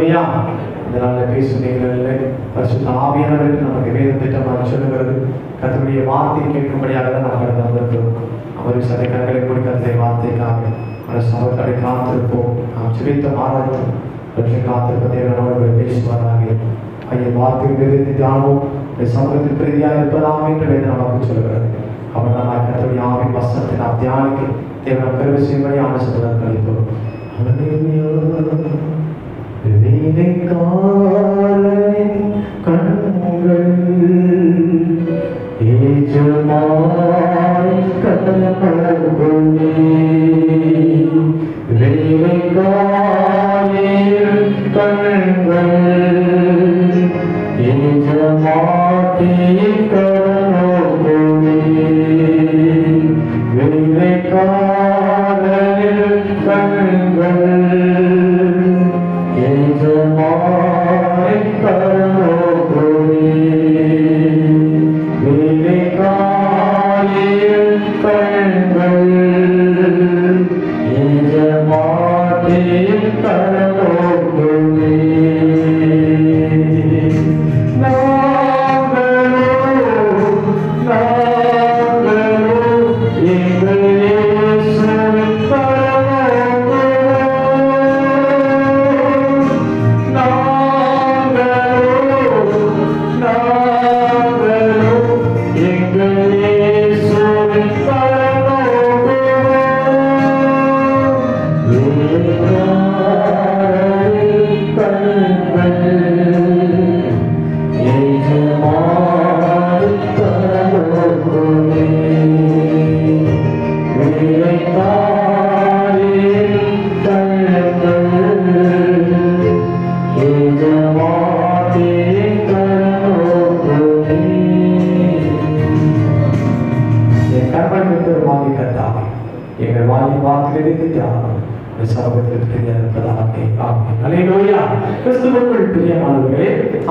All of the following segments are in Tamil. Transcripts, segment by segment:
அல்லேலூயா. இதனால பேசுகிறீர்களே பரிசுத்த ஆவியானவருக்கு நமக்கு வேத திட்டமாக சொல்லுகிறது. கர்த்தருடைய வார்த்தையை கேட்கும்படியாக தான் நாம் கடந்து வந்திருக்கிறோம். அவர் சதை கண்களை மூடி கர்த்தருடைய வார்த்தைக்காக சமர்த்தரை காத்திருப்போம். நாம் ஜெபித்த ஆராய்வோம். காத்திருப்ப தேவனோடு பேசுவாராக. ஐயா வார்த்தை விருதி தியானமும் சமூகத்தில் பிரதியாக இருப்பதாக என்று வேதம் நமக்கு சொல்கிறது. அவர் நாம் கர்த்தருடைய ஆவின் வசனத்தை நாம் தியானிக்க தேவன் கருவி செய்யும்படி ஆலோசனை கழிப்போம். கண்கள் ஏஜமாய் கண்கள்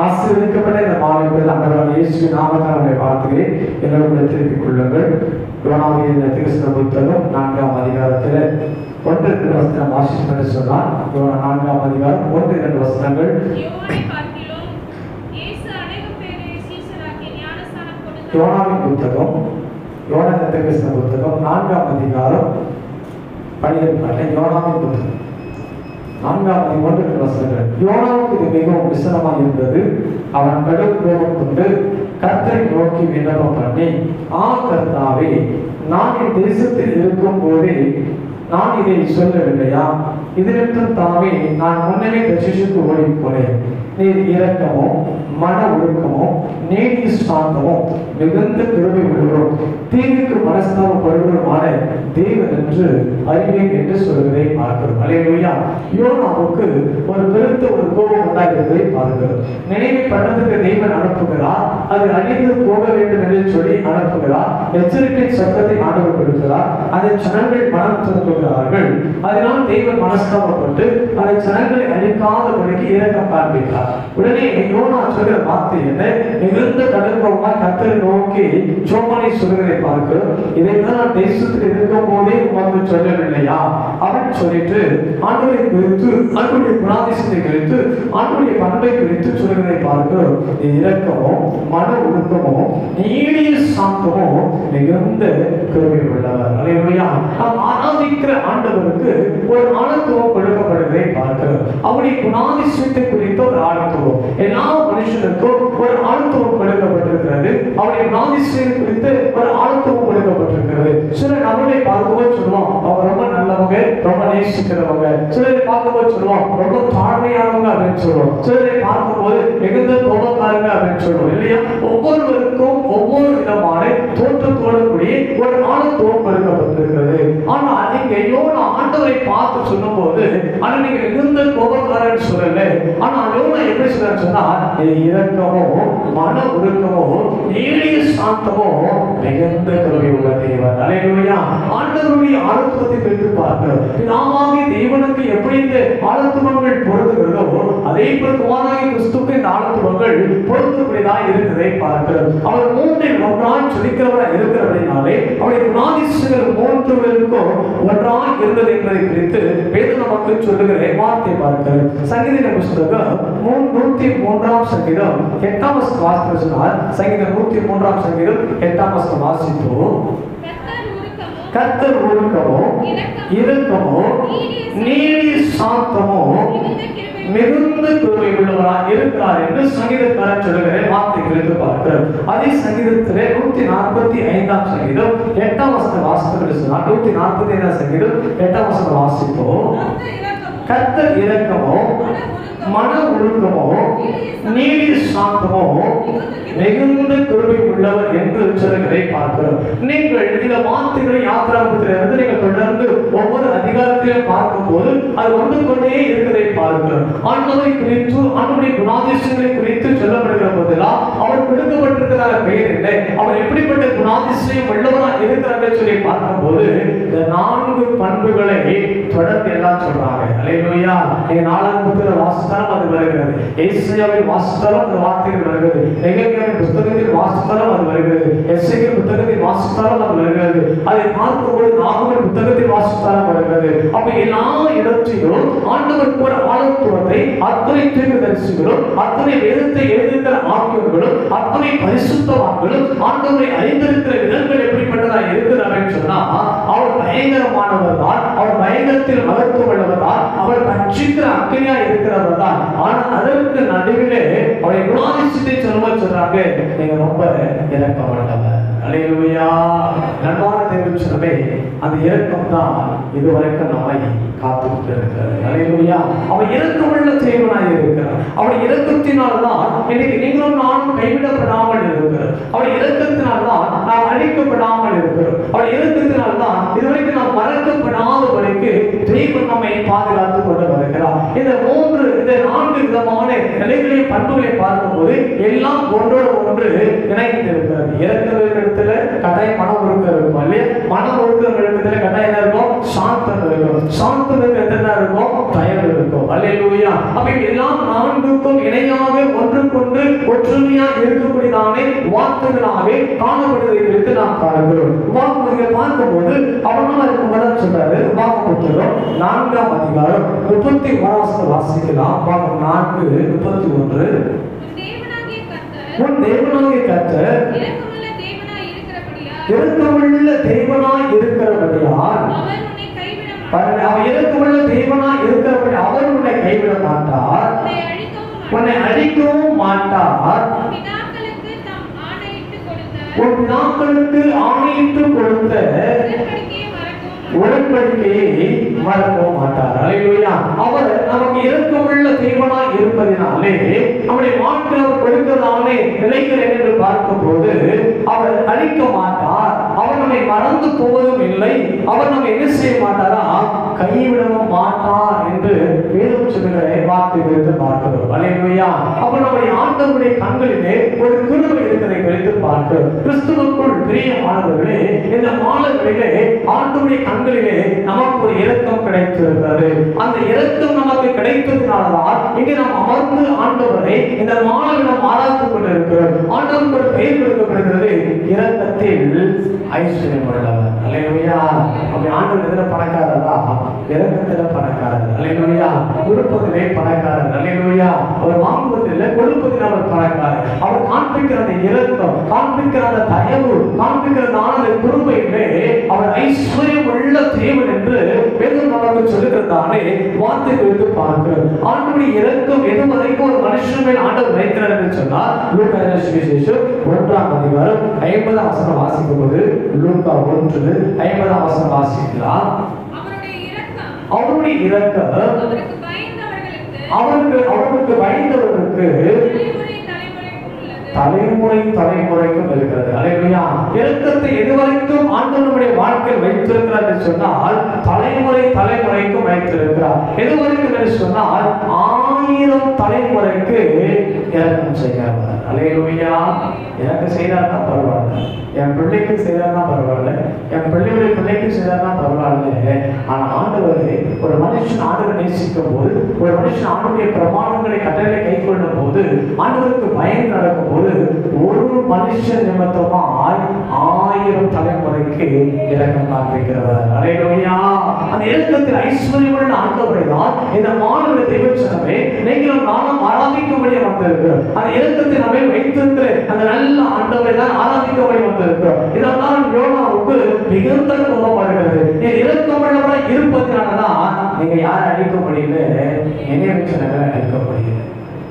ஆசீர்வதிக்கப்பட்ட இந்த மாலையில் ஆண்டவராகிய இயேசுவின் நாமத்தில் வாழ்த்துகிறேன். எல்லோரும் திருப்பிக் கொள்ளுங்கள். யோனாவின் தீர்க்கதரிசன புத்தகம் 4ஆம் அதிகாரத்தில் 1-2 வசனம் வாசிப்பது சொன்னால் 4ஆம் அதிகாரம் 1-2 வசனங்கள். யோனாவின் புத்தகம் யோனாவின் தீர்க்கதரிசன புத்தகம் 4ஆம் அதிகாரம் 12 யோனாவின் புத்தகம் 4ஆம் அதிகாரம் 1-2 வசனங்கள். யோனாவுக்கு இது மிகவும் விசனமாக இருந்தது. அவன் கடும் கோபம் கொண்டு கர்த்தரை நோக்கி விண்ணப்பம் பண்ணி, கர்த்தாவே, நான் என் தேசத்தில் இருக்கும் போதே நான் இதை சொல்லவில்லையா? இதனிடத்தில் தாமே நான் முன்னமே தர்ஷீசுக்கு ஓடி போனேன். நீர் இரக்கமோ மன ஒழுக்கமோ நீதி சாந்தமோ மிகுந்த கிருபை உள்ளவரும் தீர்வுக்கு மனஸ்தாபப்படுவருமான தேவன் என்று அறிவேன் என்று சொல்வதை பார்க்கிறோம். அல்லேலூயா. யோனாவுக்கு ஒரு பெருத்த ஒரு கோபம் உண்டாகிறதை பார்க்கிறோம். நினைவை பண்ணதுக்கு தேவன் அனுப்புகிறார். அது அழிந்து போக வேண்டும் என்று சொல்லி அனுப்புகிறார். எச்சரிக்கை சத்தத்தை ஆண்டவர் கொடுக்கிறார். அதை ஜனங்கள் மனம் திரும்புகிறார்கள். அதனால் தேவன் மனஸ்தாபப்பட்டு அதை ஜனங்களை அழிக்காதபடிக்கு இரக்கம் காண்பிக்கிறார். உடனே யோனா சொல்கிற வார்த்தை என்ன? மிகுந்த கடுங்கோபமாய் கர்த்தரை நோக்கி ஜெபமாய் சொல்கிறதை பார்க்கிறோம். இதைத்தான் நான் தேசத்தில் இருக்கும் போதே உமக்கு சொல்லவில்லையா? அவன் சொல்லிட்டு ஆண்டவரை குறித்து, ஆண்டவருடைய குணாதிசயத்தை குறித்து, ஆண்டவருடைய பண்பை குறித்து சொல்கிறதை பார்க்கிறோம். இரக்கமோ மன ஒழுக்கமோ நீடிய சாந்தமோ மிகுந்த கிருபை உள்ளவர். அல்லேலூயா. நாம் ஆராதிக்கிற ஆண்டவருக்கு ஒரு ஆழத்துவம் கொடுக்கப்படுவதை பார்க்கிறோம். அவருடைய குணாதிசயத்தை குறித்த ஒரு ஆழத்துவம் எல்லா மனுஷனுக்கும் ஒரு ஆழத்துவம் கொடுக்கப்பட்டிருக்கிறது. அவருடைய குணாதிசயம் குறித்து ஒரு ஆழத்துவம் கொடுக்கப்பட்டிருக்கிறது. சில நம்மளை பார்க்கும்போது சொல்லுவோம் அவங்க ரொம்ப நல்லவங்க, ரொம்ப நேசிக்கிறவங்க. சிலரை பார்க்கும்போது சொல்லுவோம் ரொம்ப தாழ்மையானவங்க அப்படின்னு சொல்லுவோம். சிலரை பார்க்கும்போது மிகுந்த கோபக்காரங்க அப்படின்னு சொல்லுவோம் இல்லையா? ஒவ்வொருவருக்கும் ஒவ்வொரு விதமான தோற்றத்தோடு கூடிய ஒரு ஆழத்துவம் கொடுக்கப்பட்டிருக்கிறது. ஆனா நீங்க யோனா ஆண்டவரை பார்த்து சொல்லும் போது ஆனா நீங்க மிகுந்த கோபக்காரன் சொல்லல. ஆனா யோனா எப்படி சொல்றான்னு சொன்னா இரக்கமோ மன ஒழுக்கமோ நீடிய சாந்தமோ மிகுந்த கிருபை உள்ள தேவன். அல்லேலூயா. ஆண்டவருடைய ஆழத்துவத்தை குறித்து பார்க்கிறோம். பிதாவாகிய தேவனுக்கு எப்படி இந்த ஆழத்துவங்கள் பொருந்துகிறதோ அதே போல குமாரனாகிய கிறிஸ்துவுக்கு இந்த ஆழத்துவங்கள் பொருந்தக்கூடியதாக இருக்கிறதை பார்க்கிறோம். அவர் மூன்றில் ஒன்றாய் சொல்லிக்கிறவராக இருக்கிறபடினாலே அவருடைய குணாதிசயங்கள் மூன்றுவருக்கும் ஒன்றாய் இருந்தது என்பதை குறித்து வேதம் நமக்கு சொல்லுகிற வார்த்தை பார்க்கிறோம். சங்கீத புஸ்தகம் 103 சங்கீதம் 8ஆம் வசனம் வாசித்தால், சங்கீதம் 103 சங்கீதம் 8ஆம் வசனம் வாசித்தோம். கர்த்தர் ஒழுக்கமோ இரக்கமோ நீடிய சாந்தமோ மிகுந்த கிருபை உள்ளவராய் இருக்கிறார் என்று சங்கீதக்காரன் சொல்லுகிற வார்த்தை குறித்து பார்க்கிறோம். அதே சங்கீதத்திலே 145ஆம் சங்கீதம் 8ஆம் வசனம் வாசித்து சொன்னார். 145ஆம் சங்கீதம் 8ஆம் வசனம் வாசிப்போம். கர்த்தர் இரக்கமோ மன ஒழுக்கமோ நீடிய சாந்தமோ மிகுந்த கிருபை உள்ளவர் என்று சொல்லுகிறதை பார்க்கிறோம். நீங்கள் இந்த வார்த்தைகளை யாத்திராகமத்திலிருந்து நீங்கள் தொடர்ந்து ஒவ்வொரு அதிகாரத்திலும் பார்க்கும் போது அது வந்து கொண்டே இருக்கிறதை பார்க்கிறோம். ஆண்டவரை குறித்து ஆண்டவருடைய குணாதிசயங்களை குறித்து சொல்லப்படுகிற போதெல்லாம் அவர் கொடுக்கப்பட்டிருக்கிற பெயர் இல்லை, அவர் எப்படிப்பட்ட குணாதிசயம் உள்ளவராக இருக்கிறார் சொல்லி பார்க்கும் போது இந்த 4 பண்புகளை தொடர்ந்து எல்லாம் சொல்றாங்க. அல்லேலூயா. நீங்க 4ஆம் புத்தகத்தில் வாசித்தாலும் அது வருகிறது, ஏசாயாவில் வாசித்தாலும் அந்த வார்த்தைகள் வருகிறது, நெகேமியாவின் புத்தகத்தில் வாசித்தாலும் அது வருகிறது, எசேக்கியேல் புத்தகத்தில் வாசித்தாலும் அது வருகிறது, அதை பார்க்கும்போது நாகூமின் புத்தகத்தில் வாசித்தாலும் வருகிறது. அப்ப எல்லா இடத்திலும் ஆண்டவர் கூட ஆளுத்துவத்தை அத்தனை தீர்க்கதரிசிகளும் அத்தனை வேதத்தை எழுதியிருக்கிற ஆக்கியர்களும் அத்தனை பரிசுத்தவான்களும் ஆண்டவரை அறிந்திருக்கிற விதங்கள் எப்படிப்பட்டதாக இருக்கிறார்கள் சொன்னா, அவர் பயங்கரமானவர் தான், அவர் பயங்கரத்தில் மகத்துவம் உள்ளவர் தான், அவர் பட்சிக்கிற அக்கறையா இருக்கிறவர் தான். ஆனால் அதற்கு நடுவிலே அவருடைய குணாதிசயத்தை சொல்றாங்க, நீங்க ரொம்ப இரக்கமுள்ளவர். அல்லேலூயா. நன்றான தேவச்சனமே, அந்த இரக்கம் தான் இதுவரைக்கும் நம்மை காத்துக் இருக்கிறது. அல்லேலூயா. அவர் இரக்கமுள்ள தேவனாய் இருக்கிறார். அவருடைய இரக்கத்தினால்தான் இன்னைக்கு நீங்களும் நானும் கைவிடப்படாமல் இருக்கிறோம். அவருடைய இரக்கத்தினால்தான் நாம் அழிக்கப்படாமல் இருக்கிறோம். அவருடைய இரக்கத்தினால்தான் இதுவரைக்கும் நாம் மறக்கப்படாதபடிக்கு தெய்வம் நம்மை பாதுகாத்துக் கொண்டு வருகிறார். இந்த 4 விதமான நிலைகளை பண்புகளை பார்க்கும்போது எல்லாம் ஒன்றோடு ஒன்று இணைந்து இருக்கிறது. இரக்கம் இடத்துல கட்டாயம் மன ஒழுக்கம் இருக்கும் இல்லையா? மன ஒழுக்கம் இடத்துல கட்டாயம் என்ன இருக்கும்? சாந்தம் இருக்கும். சாந்தம் என்ன இருக்கும்? தயவு இருக்கும். அல்லேலூயா. அப்ப எல்லாம் 4க்கும் இணையாக ஒன்றுக்கொன்று ஒற்றுமையா இருக்கக்கூடியதானே வார்த்தைகளாகவே காணப்படுவதை குறித்து நாம் பார்க்கிறோம். உபாகமத்தில் பார்க்கும்போது அவனாக இருக்கும்போது சொல்றாரு, உபாகமத்தில் 4ஆம் அதிகாரம் 31 வாசிக்கலாம். உபாகமம் 4:31. உன் தேவனாகிய கர்த்தர் இரக்கமுள்ள தேவனாய் இருக்கிறபடியால் அவர் இரக்கமுள்ள தேவனாய் இருக்கிறபடி அவர் உன்னை கைவிட மாட்டார், உன்னை அழிக்கவும் மாட்டார், உன் பிதாக்களுக்கு ஆணையிட்டு கொடுத்த உடன்படிக்கையை மறக்கவும் மாட்டார். அல்லேலூயா. அவர் நமக்கு இரக்கமுள்ள தேவனாய் இருப்பதினாலே நம்முடைய வாழ்க்கையில் அவர் கொடுக்கிறதானே நிலைகள் என்று பார்க்கும் போது அவர் அழிக்க மாட்டார், அவர் நம்மை மறந்து போவதும் இல்லை, அவர் நம்மை என்ன செய்ய மாட்டாரா? கைவிடவும் மாட்டார் என்று வேதம் சொல்லுகிற வார்த்தை குறித்து பார்க்கிறோம். அல்லேலூயா. அப்ப நம்முடைய ஆண்டவருடைய கண்களிலே ஒரு கிருபை இருக்கிறதை குறித்து பார்க்கிறோம். கிறிஸ்துவுக்குள் பிரியமானவர்களே, இந்த மாலைகளிலே ஆண்டவருடைய கண்களிலே நமக்கு ஒரு இரக்கம் கிடைத்திருக்கிறது. அந்த இரக்கம் நமக்கு கிடைத்ததினால்தான் இங்கே நாம் அமர்ந்து ஆண்டவரை இந்த மாலையிடம் ஆராய்த்துக் கொண்டிருக்கிறோம். ஆண்டவருக்கு ஒரு பெயர் கொடுக்கப்படுகிறது, இரக்கத்தில் ஐஸ்வர்யம் உள்ளவர். அல்லேலூயா. அப்படி ஆண்டவர் எதிர பணக்காரரா? இரக்கத்தில பணக்காரர். அல்லேலூயா. கொடுப்பதிலே பணக்காரர். அல்லேலூயா. அவர் வாங்குவதில்லை, கொடுப்பதில் அவர் பணக்காரர். அவர் காண்பிக்கிற அந்த இரக்கம், காண்பிக்கிற அந்த தயவு, காண்பிக்கிற அந்த கிருபையிலே அவர் ஐஸ்வர்யம் உள்ள தேவன் என்று வேதம் நமக்கு சொல்லுகிறதானே வார்த்தை குறித்து பார்க்கிறோம். ஆண்டவருடைய இரக்கம் எது வரைக்கும் ஒரு மனுஷன் மேல் ஆண்டவர் வைக்கிறார் என்று சொன்னால், லூக்கா சுவிசேஷம் 1ஆம் அதிகாரம் 50ஆம் வசனம் வாசிக்கும் போது, லூக்கா 1:50ஆம் வசனம் வாசிக்கலாம். அவருடைய இரக்கம் அவருக்கு பயந்தவர்களுக்கு தலைமுறை தலைமுறைக்கும் இருக்கிறது. அல்லேலூயா. இரக்கத்தை எதுவரைக்கும் ஆண்டவர் நம்முடைய வாழ்க்கையில் வைத்திருக்கிறார் என்று சொன்னால், தலைமுறை தலைமுறைக்கும் வைத்திருக்கிறார். எதுவரைக்கும் என்று சொன்னால் 1000 தலைமுறைக்கு இரக்கம் செய்கிறவர். அல்லேலூயா. எனக்கு செய்தார்னா பரவாயில்ல, என் பிள்ளைக்கு செய்தார்னா பரவாயில்ல, என் பிள்ளையுடைய பிள்ளைக்கு செய்தார்னா பரவாயில்ல. ஆனா ஆண்டவர் ஒரு மனுஷன் ஆண்டவரை நேசிக்கும் போது, ஒரு மனுஷன் ஆண்டவருடைய பிரமாணங்களை கட்டளை கை கொள்ளும் போது, ஆண்டவருக்கு பயந்து நடக்கும் போது, ஒரு மனுஷன் நிமித்தமாய் 1000 தலைமுறைக்கு இரக்கம் காண்பிக்கிறவர். அல்லேலூயா. அந்த அந்த இரக்கத்தில் ஐஸ்வர்யமுள்ள ஆண்டவரை தான் இந்த மாநில தெய்வச்சனமே நீங்களும் நானும் ஆராதிக்கும்படி வந்திருக்கிறோம். அந்த இரக்கத்தை நம்மை வைத்திருக்கிற அந்த நல்ல ஆண்டவரை தான் ஆராதிக்கும்படி வந்திருக்கிறோம். இதனால் யோனாவுக்கு மிகுந்த கோபப்படுகிறது. நீ இரக்கமுள்ளவராய் இருப்பதனாலதான் நீங்க யாரை அழிக்க முடியல, நினைவு சின்னங்களை அழிக்க முடியல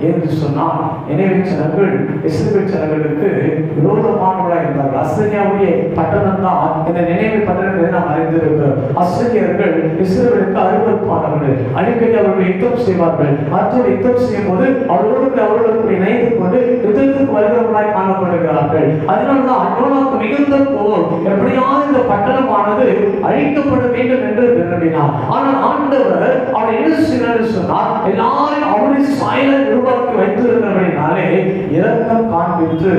என்று சொன்னால், நினைவு சின்னங்கள் இஸ்ரவேல் ஜனங்களுக்கு விரோதமானவர்களாக இருந்தார்கள். அசரியாவுடைய பட்டணம் தான் இந்த நினைவு பட்டணம் நாம் அறிந்திருக்கிறோம். அசரியர்கள் இஸ்ரவேலுக்கு அருவருப்பானவர்கள். அடிக்கடி அவர்கள் யுத்தம் செய்வார்கள். மற்றொரு யுத்தம் செய்யும் போது அவர்களுக்கு இணைந்து கொண்டு யுத்தத்துக்கு வருகிறவர்களாய் காணப்படுகிறார்கள். அதனால்தான் யோனாவுக்கு மிகுந்த கோபம், எப்படியாவது இந்த பட்டணமானது அழிக்கப்பட வேண்டும் என்று விரும்பினார். ஆனால் ஆண்டவர் அவர் என்ன செய்தார் சொன்னார், எல்லாரும் அவருடைய சாயலை உருவாக்கி வைத்திருக்கிறபடினாலே இரக்கம் காண்பித்து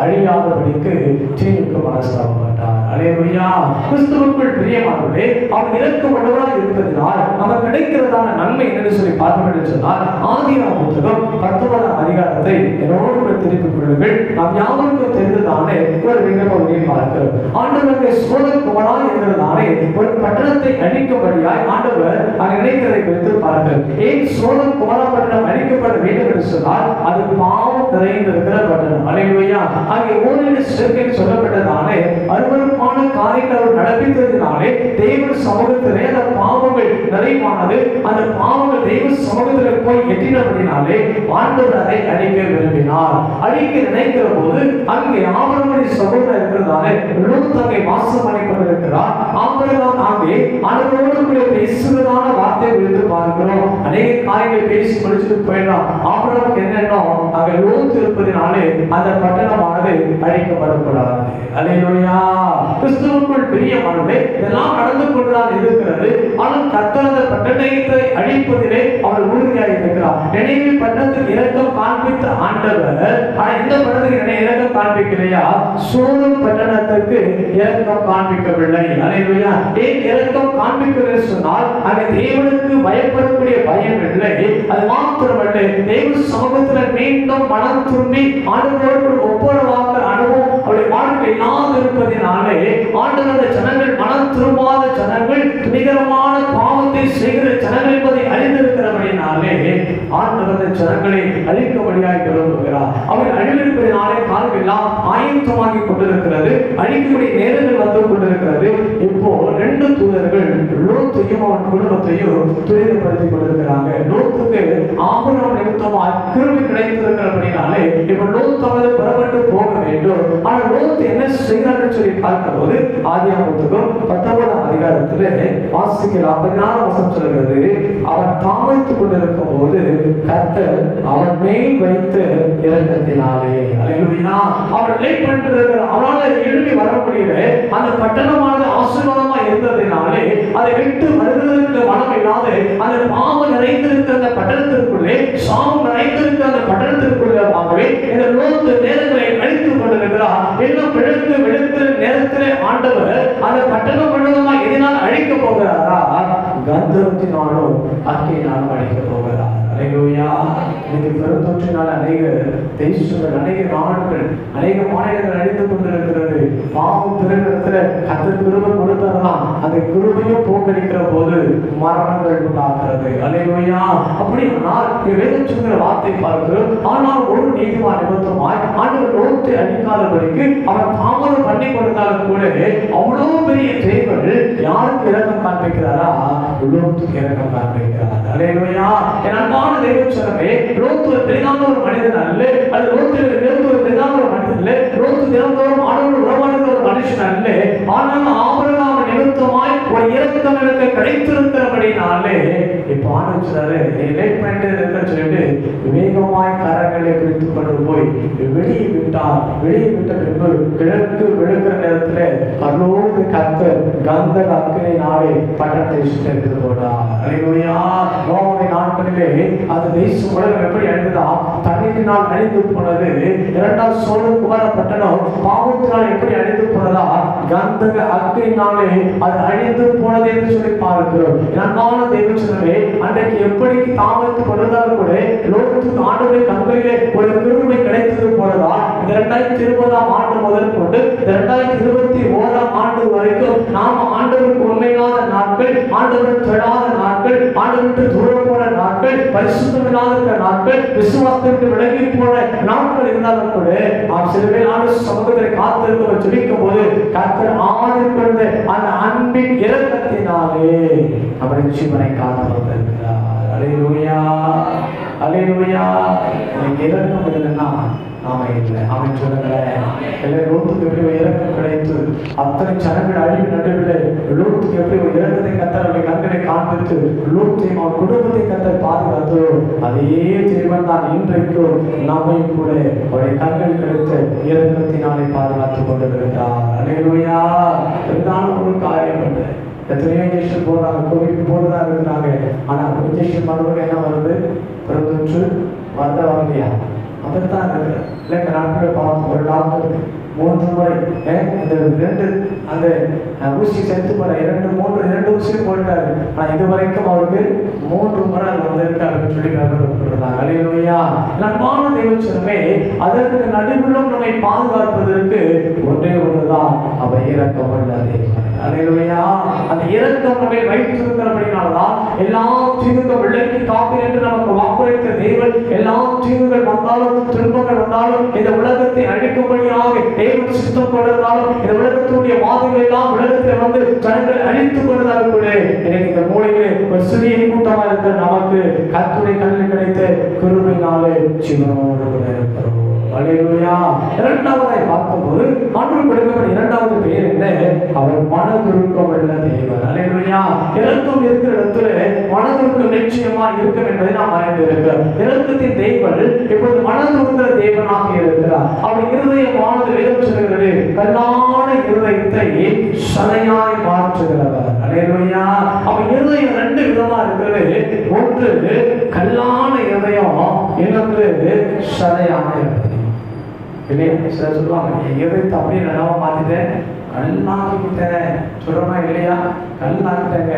அழியாதபடிக்கு தீனுக்கு மனஸ்தாபப்பட்டார். அல்லேலூயா. கிறிஸ்துவுக்குள் பிரியமானவர்களே, அவர் இரக்கம் உள்ளவராக இருப்பதனால் நமக்கு கிடைக்கிறதான நன்மை என்னன்னு சொல்லி பார்த்தோம் என்று சொன்னால், ஆதியாகமம் புத்தகம் 19ஆம் அதிகாரத்தை என்னோடு திருப்பிக் கொள்ளுங்கள். நாம் யாவருக்கும் தெரிந்ததானே ஒரு மிகப்பகுதியை பார்க்கிறோம். ஆண்டவருடைய சோதகுமாராய் இருந்ததானே ஒரு பட்டணத்தை அழிக்கும்படியாய் ஆண்டவர் அங்கு நினைக்கிறதை குறித்து பார்க்கிறோம். ஏன் சோதகுமாரா பட்டணம் அழிக்கப்பட வேண்டும் என்று சொன்னால், அது பாவம் நிறைந்திருக்கிற பட்டணம். அல்லேலூயா. அங்கே ஓரின சேர்க்கையில் சொல்லப்பட்டதானே அருவருப்பான காரியங்கள் அவர் நடப்பித்ததினாலே தேவ சமூகத்திலே அந்த பாவங்கள் நிறைவானது. அந்த பாவங்கள் தேவ சமூகத்தில் போய் எட்டினபடினாலே ஆண்டவர் அதை அழிக்க விரும்பினார். அழிக்க நினைக்கிற போது அங்கே ஆபிரகாமுடைய சகோதரர் இருக்கிறதாலே லோத் அங்கே வாசம் பண்ணி கொண்டிருக்கிறார். ஆபிரகாம் அங்கே ஆண்டவரோடு கூட பேசுவதான வார்த்தை குறித்து பார்க்கிறோம். அநேக காரியங்களை பேசி முடிச்சுட்டு போயிடலாம். ஆபிரகாம் என்னன்னா அங்கே லோத் இருப்பதினாலே அந்த பட்டணமானது அழிக்கப்படக்கூடாது. அல்லேலூயா. கிறிஸ்துவுக்குள் பிரியமானவர்களே, இதெல்லாம் நடந்து கொண்டுதான் இருக்கிறது. ஆனால் கர்த்தர் அந்த பட்டணத்தை அழிப்பதிலே அவர் உறுதியாக இருக்கிறார். நினைவு பட்டணத்தில் இரக்கம் காண்பித்த ஆண்டவர் இந்த பட்டணத்துக்கு இரக்கம் காண்பிக்கலையா? சோதம் பட்டணத்துக்கு இரக்கம் காண்பிக்கவில்லை. அல்லேலூயா. ஏன் இரக்கம் காண்பிக்கவில்லை சொன்னால், அங்கே தேவனுக்கு பயப்படக்கூடிய பயம் இல்லை. அது மாத்திரமல்ல, தேவ சமூகத்தில் மீண்டும் மனம் திரும்பி ஆண்டவரோடு ஒப்புரவாக அனுபவம் அவருடைய வாழ்க்கை இல்லாது இருப்பதினாலே ஆண்டவர் ஜனங்கள் மனம் திரும்பாத ஜனங்கள், துணிகரமான பாவத்தை செய்கிற ஜனங்கள் என்பதை அறிந்திருக்கிறபடினாலே ஆண்டவர் ஜனங்களை அழிக்கும்படியாக விரும்புகிறார். அவர் அழிவிருப்பதினாலே காலம் எல்லாம் ஆயத்தமாகி கொண்டிருக்கிறது. அழிக்கக்கூடிய நேரங்கள் வந்து கொண்டிருக்கிறது. இப்போ 2 தூதர்கள் லோத்தையும் அவன் குடும்பத்தையும் துரிதப்படுத்திக் கொண்டிருக்கிறாங்க. லோத்துக்கு ஆபிரகாம் நிமித்தமாய் கிருபை கிடைத்திருக்கிறபடினாலே இப்போ லோத் அவரை புறப்பட்டு போக வேண்டும். ஆனால் லோத் என்ன செய்கிறார் சொல்லி பார்க்கும்போது, ஆதியாகமம் புத்தகம் 19ஆம் அதிகாரத்திலே வாசிக்கலாம் 14ஆம் வசனம் சொல்கிறது, அவன் தாழ்த்து கொண்டிருக்கும் போது கர்த்தர் அவன் மேல் வைத்து இரக்கத்தினாலே. அல்லேலூயா. அவர் லேட் பண்ணிட்டு அவரால் எழுதி வர முடியல. அந்த பட்டணமானது ஆசீர்வாதமா இருந்ததினாலே அதை விட்டு வருவதற்கு மனம் இல்லாது அந்த பாவம் நிறைந்திருக்கிற அந்த பட்டணத்திற்குள்ளே, சாபம் நிறைந்திருக்கிற அந்த பட்டணத்திற்குள்ளே இந்த லோத் நேரங்களை அழித்துக் கொண்டிருக்கிறார். இன்னும் பிழைத்து விழுக்கிற நேரத்திலே ஆண்டவர் அந்த பட்டணம் முழுவதுமா எதனால் அழிக்க போகிறாரா? கந்தத்தினாலும் அக்கினாலும் அழிக்க போகிறார். அல்லேலூயா. இன்னைக்கு பெருந்தொற்றினால் அநேக தேசங்கள், அநேக நாடுகள், அநேக மாநிலங்கள் அழித்துக் கொண்டிருக்கிறது. பாவம் பிறகு கர்த்தர் கிருபை கொடுத்தாதான் அந்த கிருபையும் போக்கடிக்கிற போது மரணங்கள் உண்டாகிறது. அல்லேலூயா. அப்படியானால் வேதம் சொல்கிற வார்த்தை பார்க்கிறோம். ஆனால் ஒரு நீதிமான் நிமித்தமாய் ஆண்டவர் லோத்தை அழிக்காதபடிக்கு அவர் தாமதம் பண்ணி கொடுத்தாலும் கூட அவ்வளவு பெரிய தேவன் யாருக்கு இரக்கம் காண்பிக்கிறாரா? லோத்துக்கு இரக்கம் காண்பிக்கிறார். அல்லேலூயா. என் அன்பான தேவச்சனமே, லோத்து பெரிதான ஒரு மனிதன் அல்ல. அது லோத்து பெரிதான ஒரு மனிதன் அல்ல. லோத்து தினந்தோறும் ஆண்டவரோடு உறவாடுகிற ஒரு மனுஷன் அல்ல. ஆனால் ஆபிரகாம் நிமித்தமாய் ஒரு இரக்கம் எனக்கு கிடைத்திருக்கிறபடினாலே இப்போ ஆண்டவர் லேட் பண்ணிட்டு இருக்க சொல்லிட்டு வேகமாய் கரங்களை பிடித்துக் கொண்டு போய் வெளியே விட்டார். வெளியே விட்ட பின்பு கிழக்கு விழுக்கிற நேரத்தில் பரலோக கர்த்தர் கந்த அக்கினியினாலே பட்டணத்தை சுட்டெடுத்து போட்டார். அல்லேலூயா. நோவாவின் நாட்களிலே அந்த தேசம் உலகம் எப்படி அழிந்ததா? தண்ணீரினால் அழிந்து போனது. 2ஆம் சோதகுமார பட்டணம் பாவத்தினால் எப்படி அழிந்து போனதா? கந்தக அக்கினியினாலே அது அழிந்து போனது என்று சொல்லி பார்க்கிறோம். அன்பான தேவச்சனமே, அன்றைக்கு எப்படி தாமதித்து கொண்டிருந்தாலும் கூட லோகத்துக்கு ஆண்டவருடைய கண்களிலே ஒரு கிருபை கிடைத்தது போலதா 2020ஆம் ஆண்டு முதல் கொண்டு 2021ஆம் ஆண்டு வரைக்கும் நாம் ஆண்டவருக்கு உண்மையான நாட்கள், ஆண்டவரை தொழாத நாட்கள், ஆண்டவருக்கு தூரம் போன நாட்கள், பரிசுத்தம் இல்லாத நாட்கள், விசுவாசத்திற்கு விலகி போன நாட்கள் இருந்தாலும் கூட நாம் சில பேர் ஆண்டு சமூகத்தை காத்திருக்க ஜெபிக்கும் போது கர்த்தர் ஆதிக்கொண்ட அந்த அன்பின் இரக்கத்தினாலே அவரை ஜீவனை காத்து வந்திருக்கிறார். அல்லேலூயா, அல்லேலூயா. எனக்கு இரக்கம் இல்லைன்னா நாம இல்லை. அவன் சொல்லுங்களேன், லோத்துக்கு எப்படி ஒரு இரக்கம் கிடைத்து அத்தனை ஜனங்கள் அழிவு நடுவில் லோத்துக்கு எப்படி ஒரு இரக்கத்தை கத்தர் அவருடைய கண்களை காண்பித்து லோத்தையும் அவன் குடும்பத்தை கத்தர் பாதுகாத்தோ அதே தேவன் தான் இன்றைக்கும் நம்மையும் கூட அவருடைய கண்கள் கிடைத்த இரக்கத்தினாலே பாதுகாத்துக் கொண்டிருக்கிறார். அல்லேலூயா. இதுதான் ஒரு காரியம் என்று எத்தனையோ இன்ஜெக்ஷன் போடுறாங்க, கோவிட் போட்டுதான் இருக்கிறாங்க. ஆனா இன்ஜெக்ஷன் பண்ணுறது என்ன வருது? பிறந்தொற்று வரலையா? அப்படித்தான் இருக்கு. இல்லை நாட்களை பார்த்து ஒரு டாக்டர் 3 முறை இந்த 2 அந்த ஊசி செலுத்து போற 2 ஊசி போட்டாரு. ஆனா இது வரைக்கும் அவருக்கு 3 முறை வந்திருக்காருன்னு சொல்லி கருதப்படுறாங்க. அல்லேலூயா. நன்பான தேவச்சனமே, அதற்கு நடுவிலும் நம்மை பாதுகாப்பதற்கு ஒன்றே ஒன்றுதான், அவர் இரக்கமுள்ள தேவன். அல்லேலூயா. அந்த இரக்கம் நம்மை வைத்திருக்கிறபடினால்தான் எல்லா தீங்குக்கும் விலக்கி காப்பீர் என்று நமக்கு வாக்குரைத்த தேவன் எல்லா தீங்குகள் வந்தாலும் துன்பங்கள் வந்தாலும் இந்த உலகத்தை அழிக்கும்படியாக தேவன் சித்தம் கொண்டிருந்தாலும் இந்த உலகத்துடைய வாதங்கள் எல்லாம் உலகத்தில் வந்து ஜனங்கள் அழித்துக் கொண்டதாக கூட எனக்கு இந்த மூலையிலே ஒரு சிறிய கூட்டமாக இருக்கிற நமக்கு கர்த்தருடைய கண்ணில் கிடைத்த கிருபையினாலே ஜீவனோடு கூட இருக்கிறோம். அல்லேலூயா. இரண்டாவதாய் பார்க்கும்போது ஆண்டவர் கொடுக்கப்பட்ட இரண்டாவது பெயர் என்ன? அவர் மனதுருக்கம் உள்ள தேவன். அல்லேலூயா. இரக்கம் இருக்கிற இடத்துல மனதுருக்கம் நிச்சயமா இருக்கும் என்பதை நாம் அறிந்திருக்கிறோம். இரக்கத்தின் தேவன் இப்பொழுது மனதுருக்கிற தேவனாக இருக்கிறார். அவர் இருதயமானது வேதம் சொல்கிறது கல்லான இருதயத்தை சதையாய் மாற்றுகிறவர். அல்லேலூயா. அவர் இருதயம் 2 விதமா இருக்கிறது. ஒன்று கல்லான இருதயம், இன்னொன்று சதையான இருதயம். இல்லையா? சிலர் சொல்லுவாங்க, இருதயத்தை அப்படியே நனவா மாத்திட்டேன், கல்லாக்கிட்டேன் சொல்றோமா இல்லையா? கல்லாக்கிட்டேங்க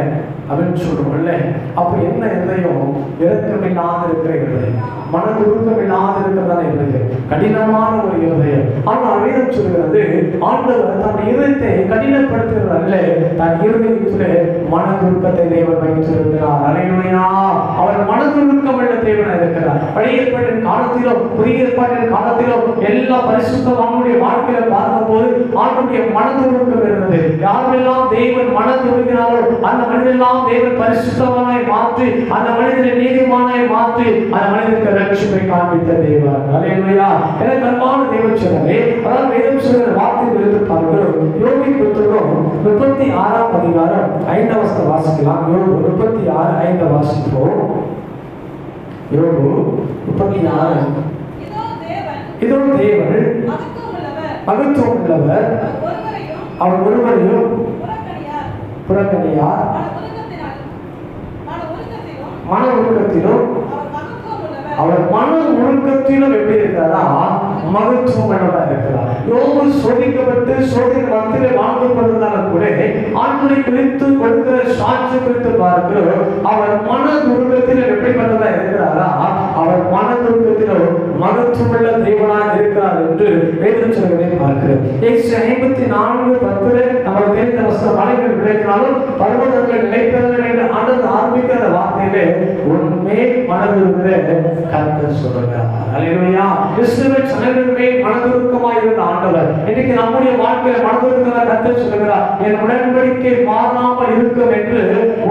அப்படின்னு சொல்றோம் இல்லை? அப்ப என்ன இருதயம்? இரக்கமில்லாத இருக்கிற இருதயம், மனதுருக்கம் இல்லாத இருக்கிறதான இருதயம், கடினமான ஒரு இருதயம். ஆனால் வேதம் சொல்கிறது ஆண்டவர் தன் இருதயத்தை கடினப்படுத்துகிறது அல்ல, தன் இருதயத்திலே மனதுருக்கத்தை தேவன் வைத்திருக்கிறார். அல்லேலூயா. அவர் மனதுருக்கம் உள்ள தேவனாக இருக்கிறார். பழைய ஏற்பாட்டின் காலத்திலும் புதிய ஏற்பாட்டின் காலத்திலும் எல்லா பரிசுத்தவான்களுடைய வாழ்க்கையில பார்க்கும்போது ஆண்டவருடைய மனதுருக்கம் இருந்தது. யாரெல்லாம் தேவன் மனதுருக்கினாரோ அந்த மனிதெல்லாம் தேவன் பரிசுத்தவானாய் மாற்றி அந்த மனிதனை நீதிமானாய் மாற்றி அந்த மனிதனுக்கு ரட்சிப்பை காண்பித்த தேவன். அல்லேலூயா. எனக்கு அன்பான தேவச்சனமே, அதாவது வேதம் சொல்கிற வார்த்தை குறித்து பார்க்கிறோம். யோபு புத்தகம் 36ஆம் அதிகாரம் 5ஆம் வசனம் வாசிக்கலாம். யோபு 36:5 வாசிப்போம். யோபு 36. இதோ தேவன் மகத்துவம் உள்ளவர், அவர் ஒருவரையும் புறக்கணியார், மன ஒழுக்கத்திலும் அவர் மன ஒழுக்கத்திலும் எப்படி இருக்கிறாரா? மகத்துவம் இருக்கிறார். யோபு சோதிக்கப்பட்டு சோதனை மத்தியிலே வாழ்ந்து கொண்டிருந்தாலும் கூட ஆண்டவரை குறித்து கொடுக்கிற சாட்சி குறித்து பார்க்கிறோம். அவர் மன ஒழுக்கத்திலும் எப்படிப்பட்டதா இருக்கிறாரா? அவர் மன ஒழுக்கத்திலும் மகத்துவமுள்ள தேவனாக இருக்கிறார் என்று வேதம் சொல்வதை பார்க்கிறோம். 54:10 நமக்கு தெரிந்த வசனம், மலைகள் விளைவினாலும் பர்வதங்கள் நிலைப்பெறுங்கள் என்று ஆண்டவர் ஆரம்பிக்கிற வார்த்தையிலே உண்மை மனதுருக்கிற கர்த்தர் சொல்கிறார். அல்லேலூயா. இஸ்ரவேல் ஜனங்களுமே மனதுருக்கமாய் இருந்த ஆண்டவர் இன்னைக்கு நம்முடைய வாழ்க்கையில மனதுருக்கிற கர்த்தர் சொல்கிறார், என் உடன்படிக்கை மாறாமல் இருக்கும் என்று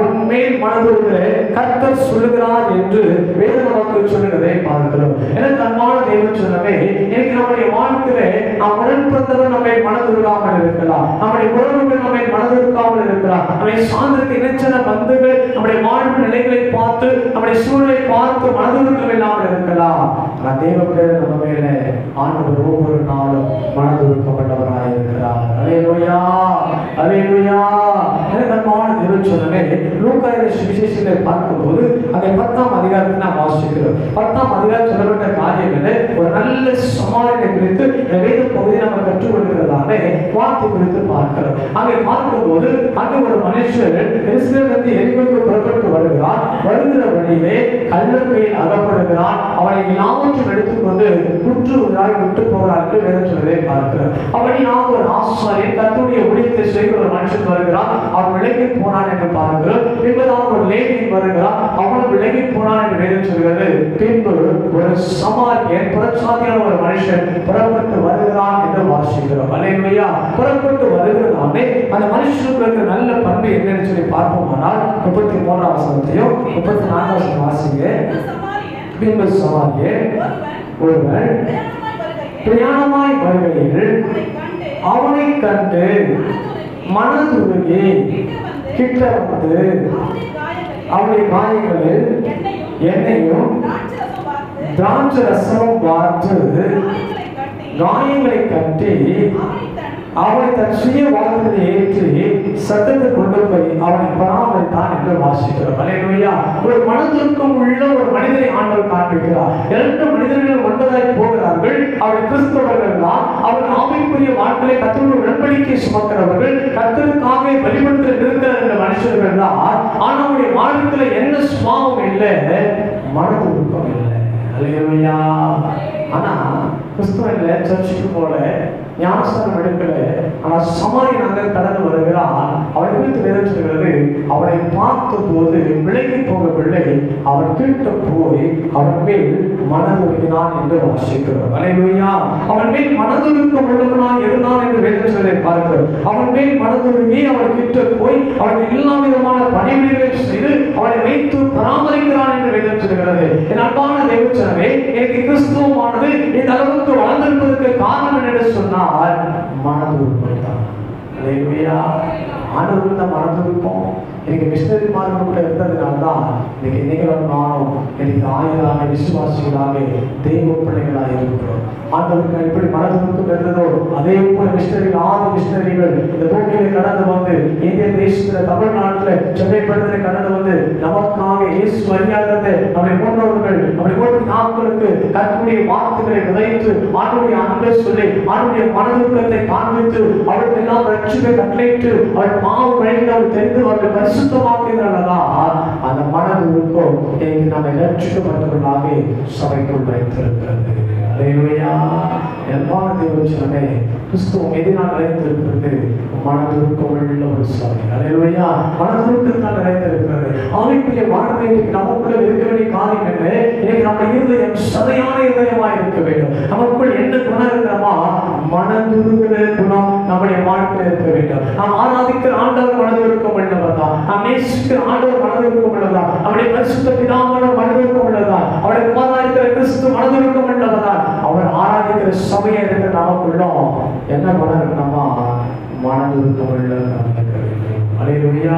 உண்மை மனதுருக்கிற கர்த்தர் சொல்லுகிறார் என்று வேதம் நமக்கு சொல்லுகிறதை பார்க்கிறோம். எனக்கு அன்பான தேவன் சொன்னவே, இன்னைக்கு நம்முடைய வாழ்க்கையில நாம் உடன்பிறந்தவர் நம்மை மனதுருக்காமல் இருக்கலாம், நம்முடைய உறவுகள் நம்மை மனதுருக்காமல் இருக்கலாம், நம்மை சார்ந்திருக்க இணைச்சன பந்துகள் நம்முடைய வாழ்வு நிலைகளை பார்த்து நம்முடைய சூழலை பார்த்து மனதுருக்கம் இல்லாமல் இருக்கலாம். ஆனால் தேவ பிள்ளைகள் நம்ம மேல ஆண்டவர் ஒவ்வொரு நாளும் மனதுருக்கப்பட்டவராக இருக்கிறார். அல்லேலூயா, அல்லேலூயா. எனக்கு அன்பான தேவன் சொன்னவே, லூக்கா சுவிசேஷத்தை பார்க்கும்போது அதை 10ஆம் அதிகாரத்தை நாம் வாசிக்கிறோம். 10ஆம் அதிகாரம் சொல்லப்பட்ட காரியங்களை ஒரு நல்ல சமாளினை குறித்து வேத பகுதி நம்ம கற்றுக்கொள்கிறதான வார்த்தை குறித்து பார்க்கிறோம். அங்கே பார்க்கும்போது அங்கே ஒரு மனுஷர் எருசலேமிலிருந்து எரிகோவுக்கு புறப்பட்டு வருகிறார். வருகிற வழியிலே கள்ளர் கையில் அகப்படுகிறான். அவனை எல்லாவற்றையும் எடுத்துக்கொண்டு குற்றுவராய் விட்டு போகிறார் என்று வேதம் சொல்வதை பார்க்கிறோம். அப்படியாக ஒரு ஆசாரியன் கர்த்தருடைய ஊழியத்தை செய்கிற ஒரு மனுஷன் வருகிறான். அவன் விலைக்கு போனான் என்று பார்க்கிறோம். வருகிறான், அவனும் விலகி போனான் என்று வேதம் சொல்கிறது. பின்பு ஒரு சமாரியன் புறச்சாதியான ஒரு மனுஷன் புறப்பட்டு வருகிறான் என்று வாசிக்கிறோம். அல்லேலூயா. புறப்பட்டு வருகிறானே அந்த மனுஷனுக்கு நல்ல பண்பு என்னன்னு சொல்லி பார்ப்போமானால் 33ஆம் வசனத்தையும் 34ஆம் வசனம் வாசிங்க. பின்பு சமாரியன் ஒருவன் பிரயாணமாய் வருகையில் அவனை கண்டு மனதுருகி கிட்ட வந்து அவனுடைய காயங்களில் எண்ணெயும் திராட்சை ரசமும் பார்த்து காயங்களை கட்டி அவனை தன் சுய வாழ்க்கையை ஏற்றி சத்தத்தை கொண்டு போய் அவனை பராமரித்தான் என்று வாசிக்கிறோம். அல்லேலூயா. ஒரு மனதுருக்கம் உள்ள ஒரு மனிதனை ஆண்டவர் காண்பிக்கிறார். 2 மனிதர்கள் ஒன்பதாய் போகிறார்கள். அவர்கள் கிறிஸ்தவர்கள் தான். அவர்கள் ஆவிக்குரிய வாழ்க்கையை கர்த்தருடைய உடன்படிக்கை சுமக்கிறவர்கள், கர்த்தருக்காக வெளிப்படுத்த இருக்கிற இந்த மனுஷர்கள் தான். ஆனால் அவருடைய வாழ்க்கையில என்ன சுபாவம் இல்லை? மனதுருக்கம் இல்லை. அல்லேலூயா. ஆனா கிறிஸ்தவன்ல சர்ச்சுக்கு போல ஞானஸ்தானம் எடுக்கல. ஆனால் சமாரியன் அங்கே கடந்து வருகிறான். அவனை குறித்து வேதம் சொல்கிறது, அவனை பார்த்த போது விலகி போகவில்லை, அவன் கிட்ட போய் அவன் மேல் மனதுருகினான் என்று வாசிக்கிறோம். அல்லேலூயா. அவன் மேல் மனதுருக்கம் உள்ளவனாய் இருந்தான் என்று வேதம் சொல்வதை பார்க்கிறோம். அவன் மேல் மனதுருகி அவன் கிட்ட போய் அவனுக்கு எல்லா விதமான பணிவிடைகளை செய்து அவனை வைத்து பராமரிக்கிறான் என்று வேதம் சொல்கிறது. என் அன்பான தேவச்சனமே, எனக்கு கிறிஸ்துவமானது இந்த அளவுக்கு வளர்ந்திருப்பதற்கு காரணம் என்று சொன்னால் மனதுருக்கம் தான். அல்லேலூயா. ஆண்டவருடைய மனதுருக்கம் எனக்கு மிஷனரி மார்க்கம் கூட இருந்ததுனால்தான் இன்னைக்கு நீங்களும் நானும் எனக்கு ஆயிராக விசுவாசிகளாக தெய்வ பிள்ளைகளாக இருக்கிறோம். ஆண்டவருக்கு எப்படி மனதுருக்கம் இருந்ததோ அதே போல மிஷனரிகள் 6 மிஷனரிகள் இந்த பூமியில கடந்து வந்து இந்திய தேசத்துல தமிழ்நாட்டில் சென்னைப்பட்டத்தில் கடந்து வந்து நமக்காக இயேசு அறியாதது நம்முடைய முன்னோர்கள் நம்முடைய நாட்களுக்கு கர்த்தருடைய வார்த்தைகளை விதைத்து ஆண்டவருடைய அன்பை சொல்லி ஆண்டவருடைய மனதுருக்கத்தை காண்பித்து அவர்கள் எல்லாம் ரட்சிப்பை கட்டளையிட்டு அவள் பாவம் வழிந்து அவள் தெரிந்து அவர்கள் பரிசுத்தமாக்கினால்தான் அந்த மனதுருக்கம் நம்மை ரட்சிக்கப்பட்டவர்களாக சபைக்குள் வைத்திருக்கிறது. அல்லேலூயா. அன்பான தேவச்சனமே, கிறிஸ்துவம் எதினால் நிறைந்திருக்கிறது? மனதுருக்கம் உள்ள ஒரு சபை. அல்லேலூயா. மனதுருக்கத்தால் நிறைந்திருக்கிறது. ஆவிக்குரிய வாழ்க்கை நமக்குள்ள இருக்க வேண்டிய காரியம் என்ன? இன்னைக்கு நம்ம இருதயம் சதையான இதயமாய் இருக்க வேண்டும். நமக்குள் என்ன குணம் இருக்கிறோமா? மனதுருகிற குணம் நம்முடைய வாழ்க்கையில் இருக்க வேண்டும். நாம் ஆராதிக்கிற ஆண்டவர் மனதுருக்கம் உள்ளவர் தான். நாம் நேசிக்கிற ஆண்டவர் மனதுருக்கம் உள்ளதா? அவருடைய பரிசுத்த பிதாவானவர் மனதுருக்கம் உள்ளதா? அவருடைய குமாரனாகிய கிறிஸ்து மனதுருக்கம் உள்ளவர்தான். அவர் ஆராதிக்கிற சபையை இருக்கிற நமக்குள்ளும் என்ன குணம் இருக்கணுமா? மனதுருக்கம் உள்ளவர். அல்லேலூயா.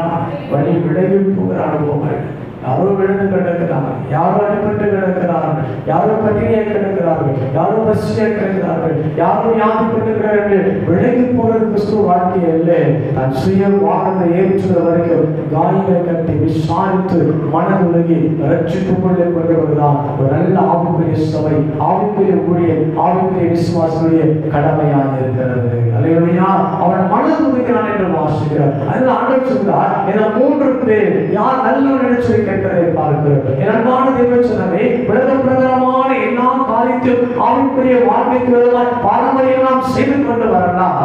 வழி விலகி போகிற அனுபவங்கள். யாரோ விழுந்து கிடக்கிறார்கள், யாரோ அடிபட்டு கிடக்கிறார்கள், யாரோ பட்டினியாக கிடக்கிறார்கள், யாரோ பசியாக கிடக்கிறார்கள், யாரோ வியாதிப்பட்டுகிறார்கள். விலகி போகிறது கிறிஸ்துவ வாழ்க்கை இல்லை. தன் சுய வாழ்வை ஏற்றுகிற வரைக்கும் காயங்களை கட்டி விசாரித்து மனதுருகி ரட்சிப்புக்குள்ளே கொண்டு வருகிறான். ஒரு நல்ல ஆவிக்குரிய சபை, ஆவிக்குரிய ஊழியர், ஆவிக்குரிய விசுவாசியுடைய கடமையாக இருக்கிறது. அல்லேலூயா. அவன் மனதுருகிறான் என்று வாசிக்கிறார். அதில் ஆண்டவர் சொல்கிறார், இந்த 3 பேர் யார் நல்லவன் என்று சொல்லி கேட்கிறதை பார்க்கிறோம். அன்பான தேவச்சனமே, உலக பிரகாரமான எல்லா காரியத்திலும் ஆவிக்குரிய வாழ்க்கைக்கு பாரம்பரியம் நாம் செய்து கொண்டு வரலாம்.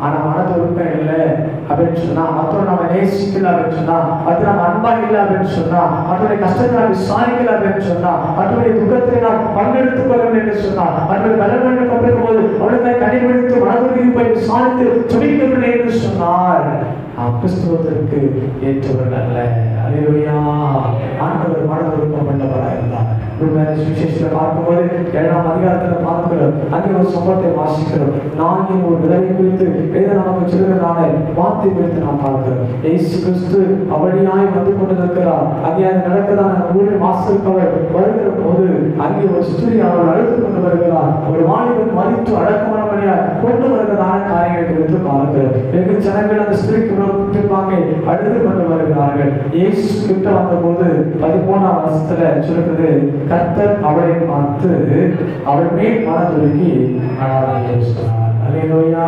ஆனா மனதுருக்கம் இல்லை அப்படின்னு சொன்னா, மற்றவங்க நம்ம நேசிக்கல அப்படின்னு சொன்னா, அது நம்ம அன்பா இல்லை அப்படின்னு சொன்னா, அதனுடைய கஷ்டத்தை நாம் விசாரிக்கல அப்படின்னு சொன்னா, அதனுடைய துக்கத்தை நாம் பங்கெடுத்துக் கொள்ளவில்லை என்று சொன்னா, அதனுடைய பலவீனத்தை கப்பலிக்கும் போது அவளுக்காக கடைபிடித்து மனதுருகி போய் விசாரித்து துணிக்கவில்லை என்று சொன்னால் கிறிஸ்துவத்திற்கு ஏற்றவர்கள் அல்ல. அல்லேலூயா. ஆண்டவர் மனதுருக்கம் உள்ளவராக இருந்தார். சுவிசேஷத்தில் பார்க்கும்போது 7ஆம் அதிகாரத்தில் பார்க்கிறோம். அங்கே ஒரு சம்பவத்தை வாசிக்கிறோம். நாயின் ஒரு விதவை குறித்து வேதம் நமக்கு சொல்லுகிறதான வார்த்தை குறித்து நாம் பார்க்கிறோம். இயேசு கிறிஸ்து அவளியாய் வந்து கொண்டிருக்கிறார். அங்கே அது நடக்கிறதான 3 மாசத்துக்கு அவர் வருகிற போது அங்கே ஒரு ஸ்திரீ அவள் அழுது கொண்டு வருகிறார். ஒரு வாலிபன் மறித்து அடக்கமானபடியாய் கொண்டு வருகிறதான காரியங்களை குறித்து பார்க்கிறோம். வெகு ஜனங்கள் அந்த ஸ்திரீக்கு அழுது கொண்டு வருகிறார்கள். இயேசு கிட்ட வந்த போது 13ஆம் வசனத்துல சொல்லுகிறது, கர்த்தர் அவளை பார்த்து அவள் மேல் மனதுருகி அழாதே சொன்னார். அல்லேலூயா.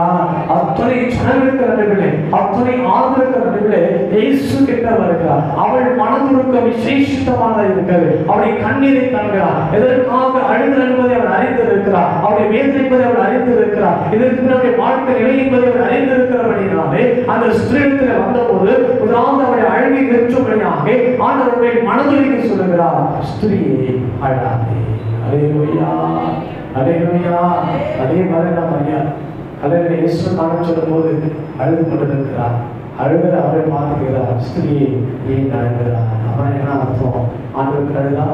அத்தனை ஜனங்களுக்கு நடுவிலே, அத்தனை ஆதரவுக்கு நடுவிலே இயேசு கிட்ட வருகிறார். அவள் மனதுருக்கம் விசேஷித்தமாக இருக்கிறது. அவளுடைய கண்ணீரை காண்கிறார். எதற்காக அழுது என்பதை அவள் அறிந்திருக்கிறார். அவருடைய வேதனை என்பதை அவள் அறிந்திருக்கிறார். இதற்கு நம்முடைய வாழ்க்கை நிலை என்பதை அவள் அறிந்திருக்கிறபடினாலே அந்த ஸ்திரீடத்தில் வந்தபோது முதலாவது அவளை கல்வி நிறுத்தும்படியாக ஆண்டவருடைய மனதிற்கு சொல்லுகிறார், ஸ்திரீயே அழாதே. அல்லேலூயா, அல்லேலூயா. அதே மாதிரி நாம் மரியா கல்யாணம் இயேசு நாமம் சொல்லும் போது அழுது கொண்டிருக்கிறார். அழுகிற அவரை பார்த்துக்கிறார், ஸ்திரீயே ஏன் அழுகிறார்? அவன் என்ன அர்த்தம்? ஆண்டவருக்கு அழுதா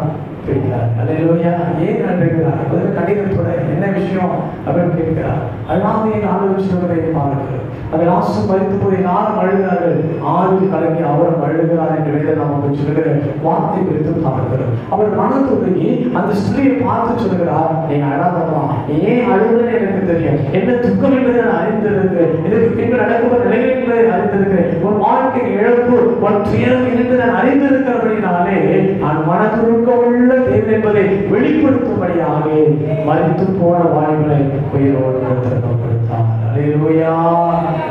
பிடிக்கிறார். அல்லேலூயா. ஏன் அழுகிறார்? கடிதத்தோட என்ன விஷயம் அப்படின்னு கேட்கிறார். அழாதே ஆண்டவர் சொல்வதை பாருங்கள். அதை லாஸ்ட் மறித்து போய் எல்லாரும் அழுகிறார்கள். ஆறு கலங்கி அவரும் அழுகிறார் என்று வேத நமக்கு சொல்லுகிற வார்த்தை குறித்து பார்க்கிறோம். அவர் மனதுருகி அந்த ஸ்திரீயை பார்த்து சொல்லுகிறார், நீ அழாதமா, ஏன் அழுகுன்னு எனக்கு தெரியும், என்ன துக்கம் என்பதை நான் அறிந்திருக்கிறேன், இதற்கு பின்பு நடக்கும் நிலை என்பதை அறிந்திருக்கிறேன், உன் வாழ்க்கை இழப்பு உன் துயரம் என்று நான் அறிந்திருக்கிறபடினாலே நான் மனதுருக்க உள்ள தேவன் என்பதை வெளிப்படுத்தும்படியாக மறித்து போன வாய்ப்புகளை உயிரோடு கொடுத்தார். அல்லேலூயா,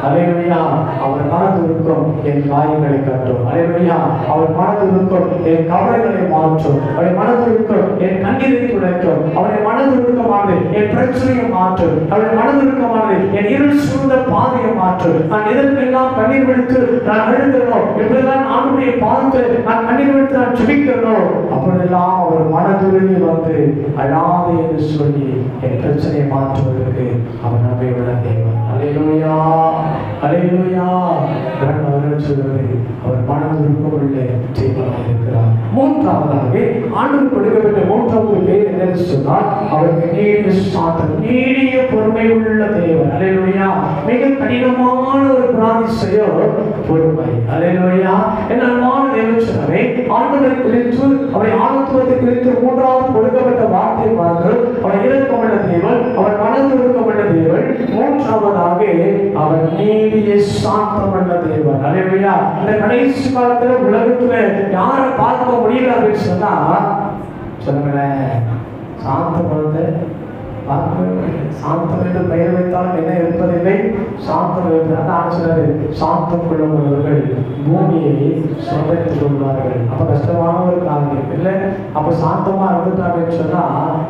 அல்லேலூயா. அவர் மனதுருக்கம் என் காயங்களை கட்டும். அல்லேலூயா. அவர் மனதுருக்கம் என் கவலைகளை மாற்றும். அவருடைய மனதுருக்கம் என் கண்ணீரை துடைக்கும். அவருடைய மனதுருக்கமானது என் பிரச்சனையை மாற்றும். அவருடைய மனதுருக்கமானது என் இருள் சூழ்ந்த பாதையை மாற்றும். நான் எதற்கெல்லாம் கண்ணீர் விடுத்து நான் அழுகிறோம், எப்படிதான் ஆண்டுடைய பாதத்தில் நான் கண்ணீர் விடுத்து நான் ஜெபிக்கிறோம், அப்பொழுதெல்லாம் அவர் மனதுருகி வந்து அழாதே என்று சொல்லி என் பிரச்சனையை மாற்றுவதற்கு அவர் நம்பி உள்ள தேவன். அல்லேலூயா, அல்லேலூயா. அவர்கள் சொல்வது அவர் மனதுருக்கம் உள்ள தேவனாக இருக்கிறார். மூன்றாவதாக ஆண்டவர் கொடுக்கப்பட்ட மூன்றாவது பேர் என்னன்னு சொன்னால் அவருக்கு நீடிய சாந்தம், நீடிய பொறுமை உள்ள தேவன். அல்லேலூயா. மிக கடினமான ஒரு பிரார்த்தனையோ பொறுமை. அல்லேலூயா. என்னமான தேவன் சொன்னவே ஆண்டவரை குறித்து அவருடைய ஆத்துவத்தை குறித்து மூன்றாவது கொடுக்கப்பட்ட வார்த்தை பாருங்கள். அவர் இரக்கமுள்ள தேவன், அவர் மனதுருக்கமுள்ள தேவன். மூன்றாவதாக அவர் நீடிய சாந்தமுள்ள தேவன். அல்லேலூயா. இந்த கடைசி காலத்துல உலகத்துல யாரை பார்க்க முடியல அப்படின்னு சொன்னா சொல்லுங்களேன், சாந்தமுள்ள சாந்தம் என்று பெயர் வைத்தாலும் என்ன இருப்பதில்லை, சாந்தம் இருப்பது. சாந்தம் கொள்ளுபவர்கள் பூமியை சொந்தரித்துக் கொள்வார்கள். அப்ப கஷ்டமான ஒரு காரியம் இல்லை. அப்ப சாந்தமா இருந்துட்டாங்கன்னு சொன்னா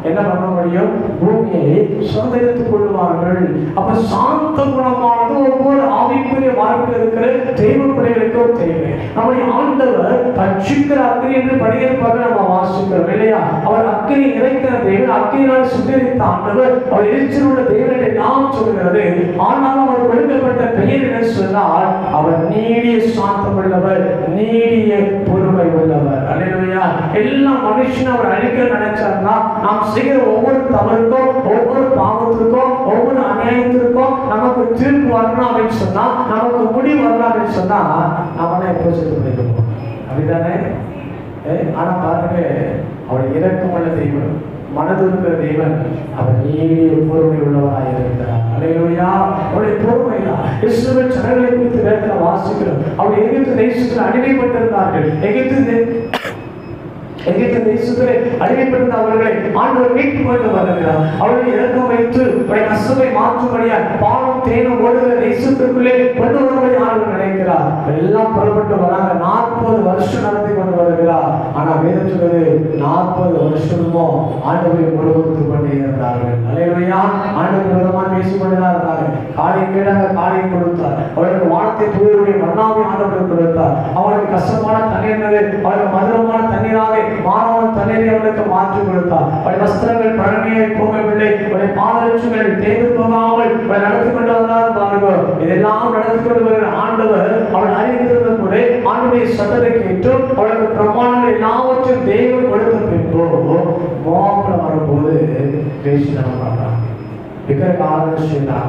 என்ன பண்ண முடியும்? பூமியை சொந்தரித்துக் கொள்வார்கள். அப்ப சாந்த குணமானது ஒவ்வொரு ஆவிக்குரிய வாழ்க்கையில் இருக்கிற தெய்வ பிள்ளைகளுக்கும் தேவை. நம்முடைய ஆண்டவர் பட்சிக்கிற அக்னி என்று படியிருப்பதை நம்ம வாசிக்கிறோம் இல்லையா? அவர் அக்னி இறைக்கிற தேவன், அக்னியால் சுத்தரித்த ஆண்டவர், அவர் எரிச்சல் உள்ள தேவன் என்று நாம் சொல்கிறது. ஆனாலும் அவர் கொடுக்கப்பட்ட பெயர் என்ன சொன்னால் அவர் நீடிய சாந்தம் உள்ளவர், நீடிய பொறுமை உள்ளவர். அல்லேலூயா. எல்லா மனுஷனும் அவர் அழிக்க நினைச்சார்னா நாம் செய்கிற ஒவ்வொரு தவறுக்கும், ஒவ்வொரு பாவத்திற்கும், ஒவ்வொரு அநியாயத்திற்கும் நமக்கு தீர்ப்பு வரணும் அப்படின்னு சொன்னா, நமக்கு முடிவு வரணும் அப்படின்னு சொன்னா நம்மளாம் எப்போ செத்து போயிருக்கோம். அப்படித்தானே? ஆனா பாருங்க, அவர் இரக்கமுள்ள தெய்வம், மனதுருக்கிற தேவன், அவர் நீடிய பொறுமை உள்ளவராக இருக்கிறார். அல்லேலூயா. அவருடைய பொறுமை தான் இஸ்ரவேல் ஜனங்களை குறித்து வேதத்தில் வாசிக்கிறோம். அவர் எகிப்து தேசத்தில் அடிமைப்பட்டிருந்தார்கள். எகிப்து தேசத்திலே அடிமைப்பட்டிருந்த அவர்களை ஆண்டவர் மீட்டு கொண்டு வருகிறார். அவர்களை இறக்கம் வைத்து அவருடைய கஷ்டத்தை மாற்றும்படியால் பாலும் தேனும் ஓடுகிற தேசத்திற்குள்ளே கொண்டு வரும்படி ஆண்டவர் நினைக்கிறார். எல்லாம் புறப்பட்டு வராங்க. 40 வருஷம் நடத்தி கொண்டு வருகிறார். ஆனா வேதம் சொல்வது 40 வருஷமும் ஆண்டவரை முழுவதும் கொண்டே இருந்தார்கள். அல்லேலூயா. ஆண்டவர் விதமாக பேசிக் கொண்டுதான் இருந்தாங்க. காலை கேட்டாங்க, காலை கொடுத்தார். அவர்களுக்கு வானத்தை தூயருடைய மன்னாவை ஆண்டவர் கொடுத்தார். அவர்களுக்கு கஷ்டமான தண்ணீர், அவர்களுக்கு மதுரமான தண்ணீராக மாறான தண்ணீரை அவர்களுக்கு மாற்றி கொடுத்தார். அவருடைய வஸ்திரங்கள் பழமையை போகவில்லை, அவருடைய பாதரட்சங்கள் தேர்ந்து போகாமல் நடத்தி கொண்டு வந்தார். பாருங்கள், இதெல்லாம் நடத்தி கொண்டு வருகிற ஆண்டவர் அவள் அறிந்திருந்த கூட ஆண்டவருடைய சத்தத்தை கேட்டு அவளுக்கு பிரமாணங்கள் எல்லாவற்றையும் தேவன் கொடுத்த பின்போ மோகத்தில் வரும்போது பேசினாங்க. இருக்கிற ஆலோசனை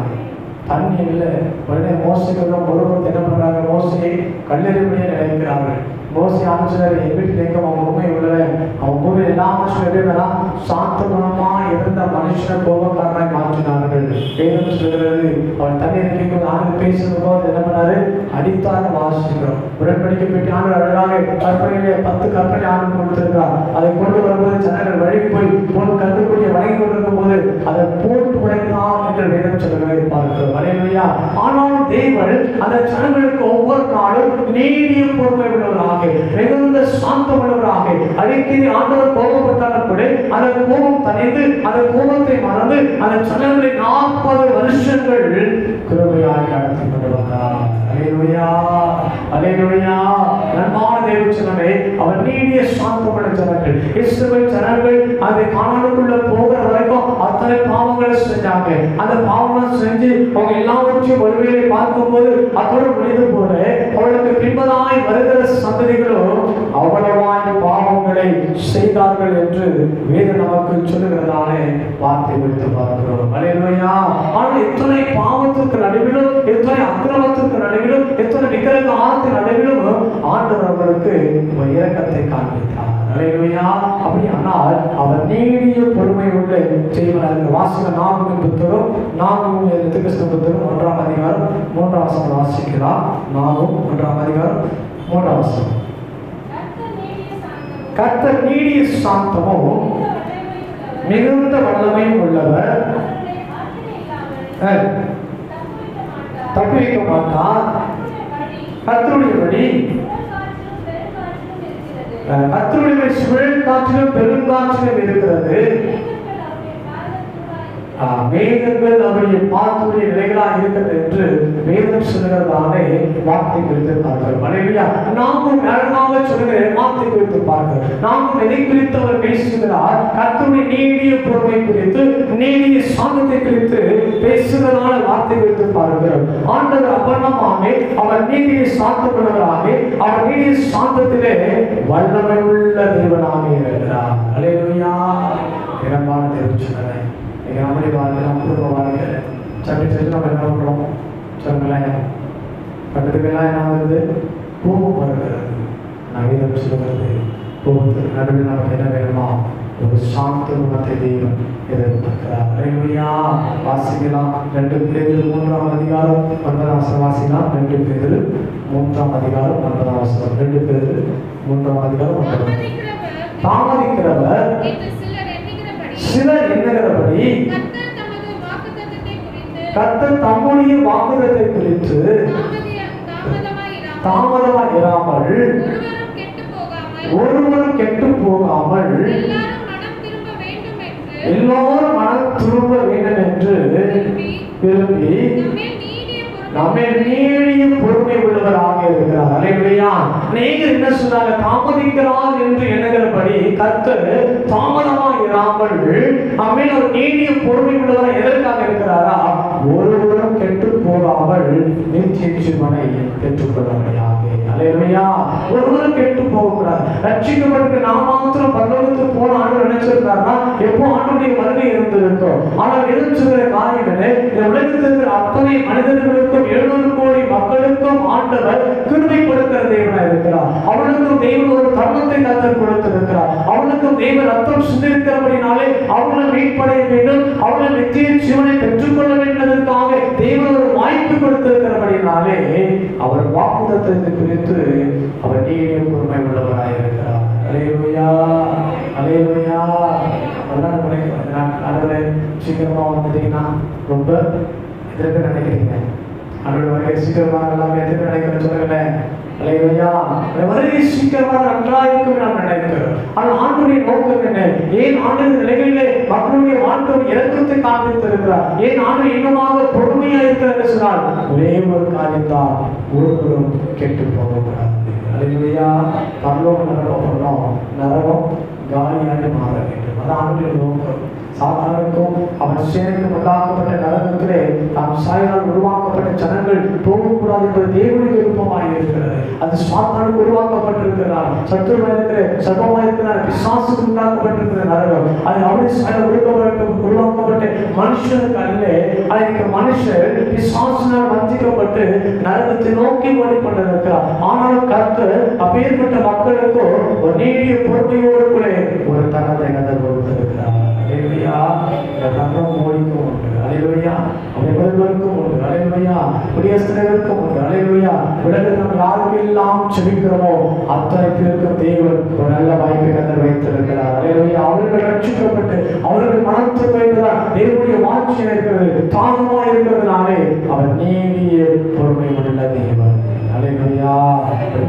தண்ணி இல்லை. உடனே மோசைக்கு ஒருவர் என்ன பண்றாங்க? மோசையை கல்லெறிபடியே நினைக்கிறார்கள். மோசை ஆலோசனை எங்கிட்டு கேட்கும் அவன் உண்மை உள்ளவ, அவன் பூமி எல்லா மனுஷனும் எப்படின்னா சாந்த குணமா இருந்த மனுஷனை கோபக்காரனாய் மாற்றினார்கள். வேதம் சொல்கிறது அவன் தண்ணீர் கேட்கும் ஆண்டு பேசுறது போது என்ன பண்ணாரு? அடித்தான்னு வாசிக்கிறோம். உடன்படிக்கை பெற்று ஆண்டு அழகாக கற்பனையிலே 10 கற்பனை ஆண்டு கொடுத்திருக்கிறார். அதை கொண்டு வரும்போது ஜனங்கள் வழி போய் பொன் கண்டுக்கூடிய வழங்கி கொண்டிருக்கும் போது அதை போட்டு உடைத்தான் என்று வேதம் சொல்கிறதை பார்க்கிறோம். அல்லேலூயா. ஆனாலும் தேவன் அந்த ஜனங்களுக்கு ஒவ்வொரு நாளும் நீடிய பொறுமை உள்ளவராக, மிகுந்த சாந்தம் உள்ளவராக, அடிக்கடி ஆண்டவர் கோபப்பட்டாலும் கூட அந்த கோபம் தணிந்து அந்த கோபத்தை மறந்து அந்த ஜனங்களை 40 வருஷங்கள் கிருபையாய் நடத்தி கொண்டு வந்தார். அல்லேலூயா, அல்லேலூயா. அதை காணானுக்குள்ள போகிற வரைக்கும் அத்தனை பாவங்களை செஞ்சாங்க. அந்த பாவங்களை செஞ்சு அவங்க எல்லாவற்றையும் ஒருவேளை பார்க்கும்போது அதோடு முடிந்து போல அவளுக்கு பின்பதாய் வருகிற சந்ததிகளும் அவ்வளவாய் பாவங்களை செய்தார்கள் என்று வேதம் நமக்கு சொல்லுகிறதான வார்த்தை வைத்து பார்க்கிறோம். அல்லேலூயா. ஆனால் எத்தனை பாவத்திற்கு நடுவிலும், எத்தனை அக்கிரமத்திற்கு நடுவிலும், எத்தனை விக்கிரக ஆரத்தின் நடுவிலும் ஆண்டவர் அவர்களுக்கு இரக்கத்தை காண்பித்தார். அல்லேலூயா. அப்படி ஆனால் அவர் நீடிய பொறுமை உள்ள செய்வனாக வாசிக்க நான்கும் புத்தகம் 1 அதிகாரம் 3 வசனம் வாசிக்கிறார். 1 அதிகாரம் 3 வசனம். கர்த்தர் நீடிய சாந்தமும் மிகுந்த வல்லமையும் உள்ளவர், தப்புவிக்க மாட்டார். கர்த்தருடைய வழி கர்த்தருடைய சுழல் காற்றிலும் பெருங்காற்றிலும் இருக்கிறது. மேகங்கள் அவருடைய பாத்துடைய நிலைகளாக இருக்கிறது என்று வேதம் சொல்லுகிறதானே வார்த்தை குறித்து பார்க்கிறோம். அல்லேலூயா. நாமும் அழகாக சொல்லுகிற வார்த்தை குறித்து பார்க்கிறோம். நாமும் எதை குறித்து அவர் பேசுகிறார்? கர்த்தருடைய நீடிய பொறுமை குறித்து, நீடிய சாந்தத்தை குறித்து பேசுகிறதான வார்த்தை குறித்து பார்க்கிறோம். ஆண்டவர் அப்பனமாமே அவர் நீடிய சாந்தமுள்ளவராக, அவர் நீடிய சாந்தத்திலே வல்லமை உள்ள தேவனாக இருக்கிறார். அல்லேலூயா. இரண்டான தேவன் சொன்னதை நம்முடைய வாழ்க்கை, நம்ம குடும்ப வாழ்க்கை சற்று நம்ம என்ன பண்ணுறோம் சொல்லுங்களேன். பக்கத்துக்கெல்லாம் என்ன ஆகுது? கோபம் வருகிறது. நவீனம் சொல்லுகிறது கோபத்துக்கு நடுவில் நமக்கு என்ன வேணுமா? ஒரு சாந்த குணத்தை தேவன் எதிர்பார்க்கிறார். அல்லேலூயா. வாசிக்கலாம் 2 பேதுரு 3 அதிகாரம் 9 வசனம் வாசிக்கலாம். 2 பேதுரு 3 அதிகாரம் 9 வசனம். 2 பேதுரு 3 அதிகாரம் 9. தாமதிக்கிறவர் சிலர் எண்ணுகிறபடி கர்த்தர் தம்முடைய வாக்குத்தத்தத்தை குறித்து தாமதமாய் இராமல், ஒருவரும் கெட்டு போகாமல் எல்லோரும் மனம் திரும்ப வேண்டும் என்று விரும்பி நம்மை நீடிய பொறுமை உள்ளவராக இருக்கிறார். அல்லேலூயா. நீங்கள் என்ன சொன்னாங்க? தாமதிக்கிறார் என்று எண்ணுகிறபடி கர்த்தர் தாமதமாக இராமல் நம்மை ஒரு நீடிய பொறுமை உள்ளவராக எதற்காக இருக்கிறாரா? ஒருவரும் கெட்டு போகாமல் நித்திய ஜீவனை பெற்றுக்கொள்ளும்படியாக. அல்லேலூயா. ஒருவரும் கெட்டு போகக்கூடாது. ரட்சிக்கப்பட்டு நாம் மாத்திரம் பரலோகத்துக்கு போன ஆண்டு நினைச்சிருந்தாருன்னா எப்போ ஆண்டுடைய வருகை இருந்திருக்கும். ஆனால் எதிர்ச்சுகிற காரியம் என்ன? இந்த உலகத்திற்கு அத்தனை மனிதர்களுக்கும் 700 கோடி மக்களுக்கும் ஆண்டவர் கிருபை கொடுக்கிற தேவனாக இருக்கிறார். அவளுக்கும் தேவன் ஒரு தர்மத்தை கர்த்தர் கொடுத்திருக்கிறார். அவளுக்கும் தேவன் ரத்தம் சிந்திருக்கிறபடினாலே அவர்களை மீட்படைய வேண்டும், அவர்களை நித்திய ஜீவனை பெற்றுக்கொள்ள வேண்டுவதற்காக தேவன் ஒரு வாய்ப்பு கொடுத்திருக்கிறபடினாலே அவர் வாக்குத்தத்தத்தை குறித்து அவர் நீடிய பொறுமை உள்ளவராக இருக்கிறார். அல்லேலூயா. அல்லேலூயா. சீக்கிரமா வந்துட்டீங்கன்னா ரொம்ப எதிர்க்க நினைக்கிறீங்க. அவருடைய சீக்கிரமாக எல்லாமே எதிர்க்க நினைக்கிறேன் சொல்லுங்களேன். அல்லேலூயா. வருகை சீக்கிரமாக நன்றாயிருக்கும் நாம் நினைக்கிறோம். ஆனால் ஆண்டுடைய நோக்கம் என்ன? ஏன் ஆண்டு நிலைகளிலே மக்களுடைய வாழ்க்கை இறக்கத்தை காண்பித்திருக்கிறார்? ஏன் ஆண்டு இன்னுமாக பொறுமையாக இருக்கிறது சொன்னால் ஒரே ஒரு காரியத்தான், ஒருவரும் கெட்டு போகக்கூடாது. அல்லேலூயா. பரலோகம் நரகம் காலியாக மாற வேண்டும். அது ஆண்டுடைய நோக்கம். சாத்தானுக்கும் அவன் சேனைக்கும் உண்டாக்கப்பட்ட நரகத்திலே தாம் சாயலால் உருவாக்கப்பட்ட ஜனங்கள் போகக்கூடாது என்பது தேவனுடைய விருப்பமாக இருக்கிறது. அது சாத்தானுக்கு உருவாக்கப்பட்டிருக்கிறார். சத்துருவாயிருக்கிற சர்வமாயிருக்கிறார். பிசாசுக்கு உண்டாக்கப்பட்டிருக்கிற நரகம் அது அவருடைய சாயலால் உருவாக்கப்பட்ட மனுஷனுக்கு அல்ல. அதற்கு மனுஷர் பிசாசினால் வஞ்சிக்கப்பட்டு நரகத்தை நோக்கி ஓடிக்கொண்டிருக்கிறார். ஆனாலும் கர்த்தர் அப்பேற்பட்ட மக்களுக்கு ஒரு நீடிய பொறுமையோடு கூட ஒரு தரத்தை கதர் கொடுத்திருக்கிறார். அல்லேலூயா. ரத்தம் மோடிக்கும் உண்டு. அல்லேலூயா. அவர்களுக்கும் உண்டு. அல்லேலூயா. குடியரசுக்கும் உண்டு. அல்லேலூயா. உலகத்தில் நம்ம யாருக்கெல்லாம் செபிக்கிறோமோ அத்தனை பேருக்கும் தேவன் ஒரு நல்ல வாய்ப்பை கர்த்தர் வைத்திருக்கிறார். அல்லேலூயா. அவர்கள் ரட்சிக்கப்பட்டு அவர்கள் மனத்து வைக்கிறார். தேவனுடைய வாட்சி இருக்கிறது, தாகமா இருக்கிறதுனாலே அவர் நீடிய பொறுமை உள்ள தேவன். அல்லேலூயா.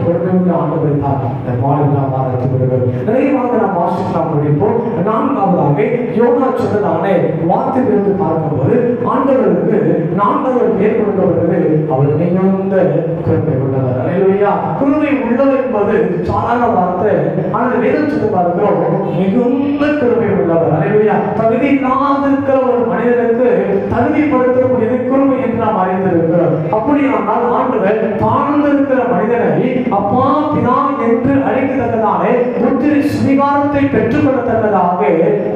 பொறுமை உள்ள ஆண்டவரை அப்படித்தான் இந்த மாநில மாதத்துக்கு நிறைவாக நாம் வாசிக்கலாம் முடிப்போம். நான்காவதாக யோனா சொன்னதானே வார்த்தையிலிருந்து பார்க்கும்போது ஆண்டவருக்கு நான்காவது பேர் கொடுக்கப்படுவது அவர் மிகுந்த கிருபை உள்ளவர். அல்லேலூயா. கிருபை உள்ளவர் என்பது சாதாரண வார்த்தை. ஆனால் வேதம் சொல்லி பார்க்கிறோம் மிகுந்த கிருபை உள்ளவர். அல்லேலூயா. தகுதி இல்லாத இருக்கிற ஒரு மனிதனுக்கு தகுதிப்படுத்தக்கூடியது கிருபை என்று நாம் அறிந்திருக்கிறோம். அப்படியானால் ஆண்டவர் தாழ்ந்திருக்கிற மனிதனை அப்பா பிதா என்று அழைக்கத்தக்கதானே புத்திர சுவீகாரத்தை பெற்றுக் கொள்ளத்தக்கதாக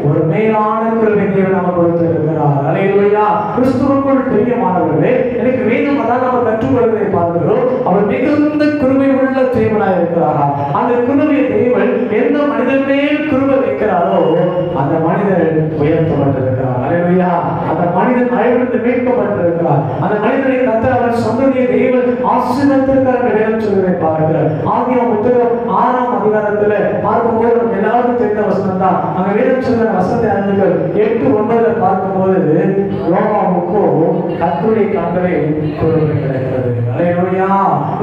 ஒரு மேலான கிருபை தேவன் நமக்கு கொடுத்திருக்கிறார். அல்லேலூயா. கிறிஸ்துவுக்குள் பிரியமானவர்களே, எனக்கு வேதம் அதான் நம்ம கற்றுக்கொள்வதை பார்க்கிறோம். அவர் மிகுந்த கிருபை உள்ள தேவனாய் இருக்கிறாரா. அந்த கிருபை தேவன் எந்த மனிதன் மேல் கிருபை வைக்கிறாரோ அந்த மனிதன் உயர்த்தப்பட்டிருக்கிறார். அல்லேலூயா. அந்த மனிதன் அழிவிலிருந்து மீட்கப்பட்டிருக்கிறார். அந்த மனிதனை கர்த்தர் அவர் சொந்தடைய தேவன் ஆசீர்வதித்திருக்கிறார் என்று வேதம் சொல்வதை பார்க்கிறார். ஆதியாகமம் புத்தகம் 6ஆம் அதிகாரத்துல பார்க்கும்போது நமக்கு எல்லாருக்கும் தெரிந்த வசனம் தான். அங்க வேதம் சொல்ற வசனத்தை அறிஞர்கள் 8:9 பார்க்கும்போது நோவாவுக்கும் கர்த்தருடைய கண்களை கிருபை கிடைக்கிறது. அல்லேலூயா.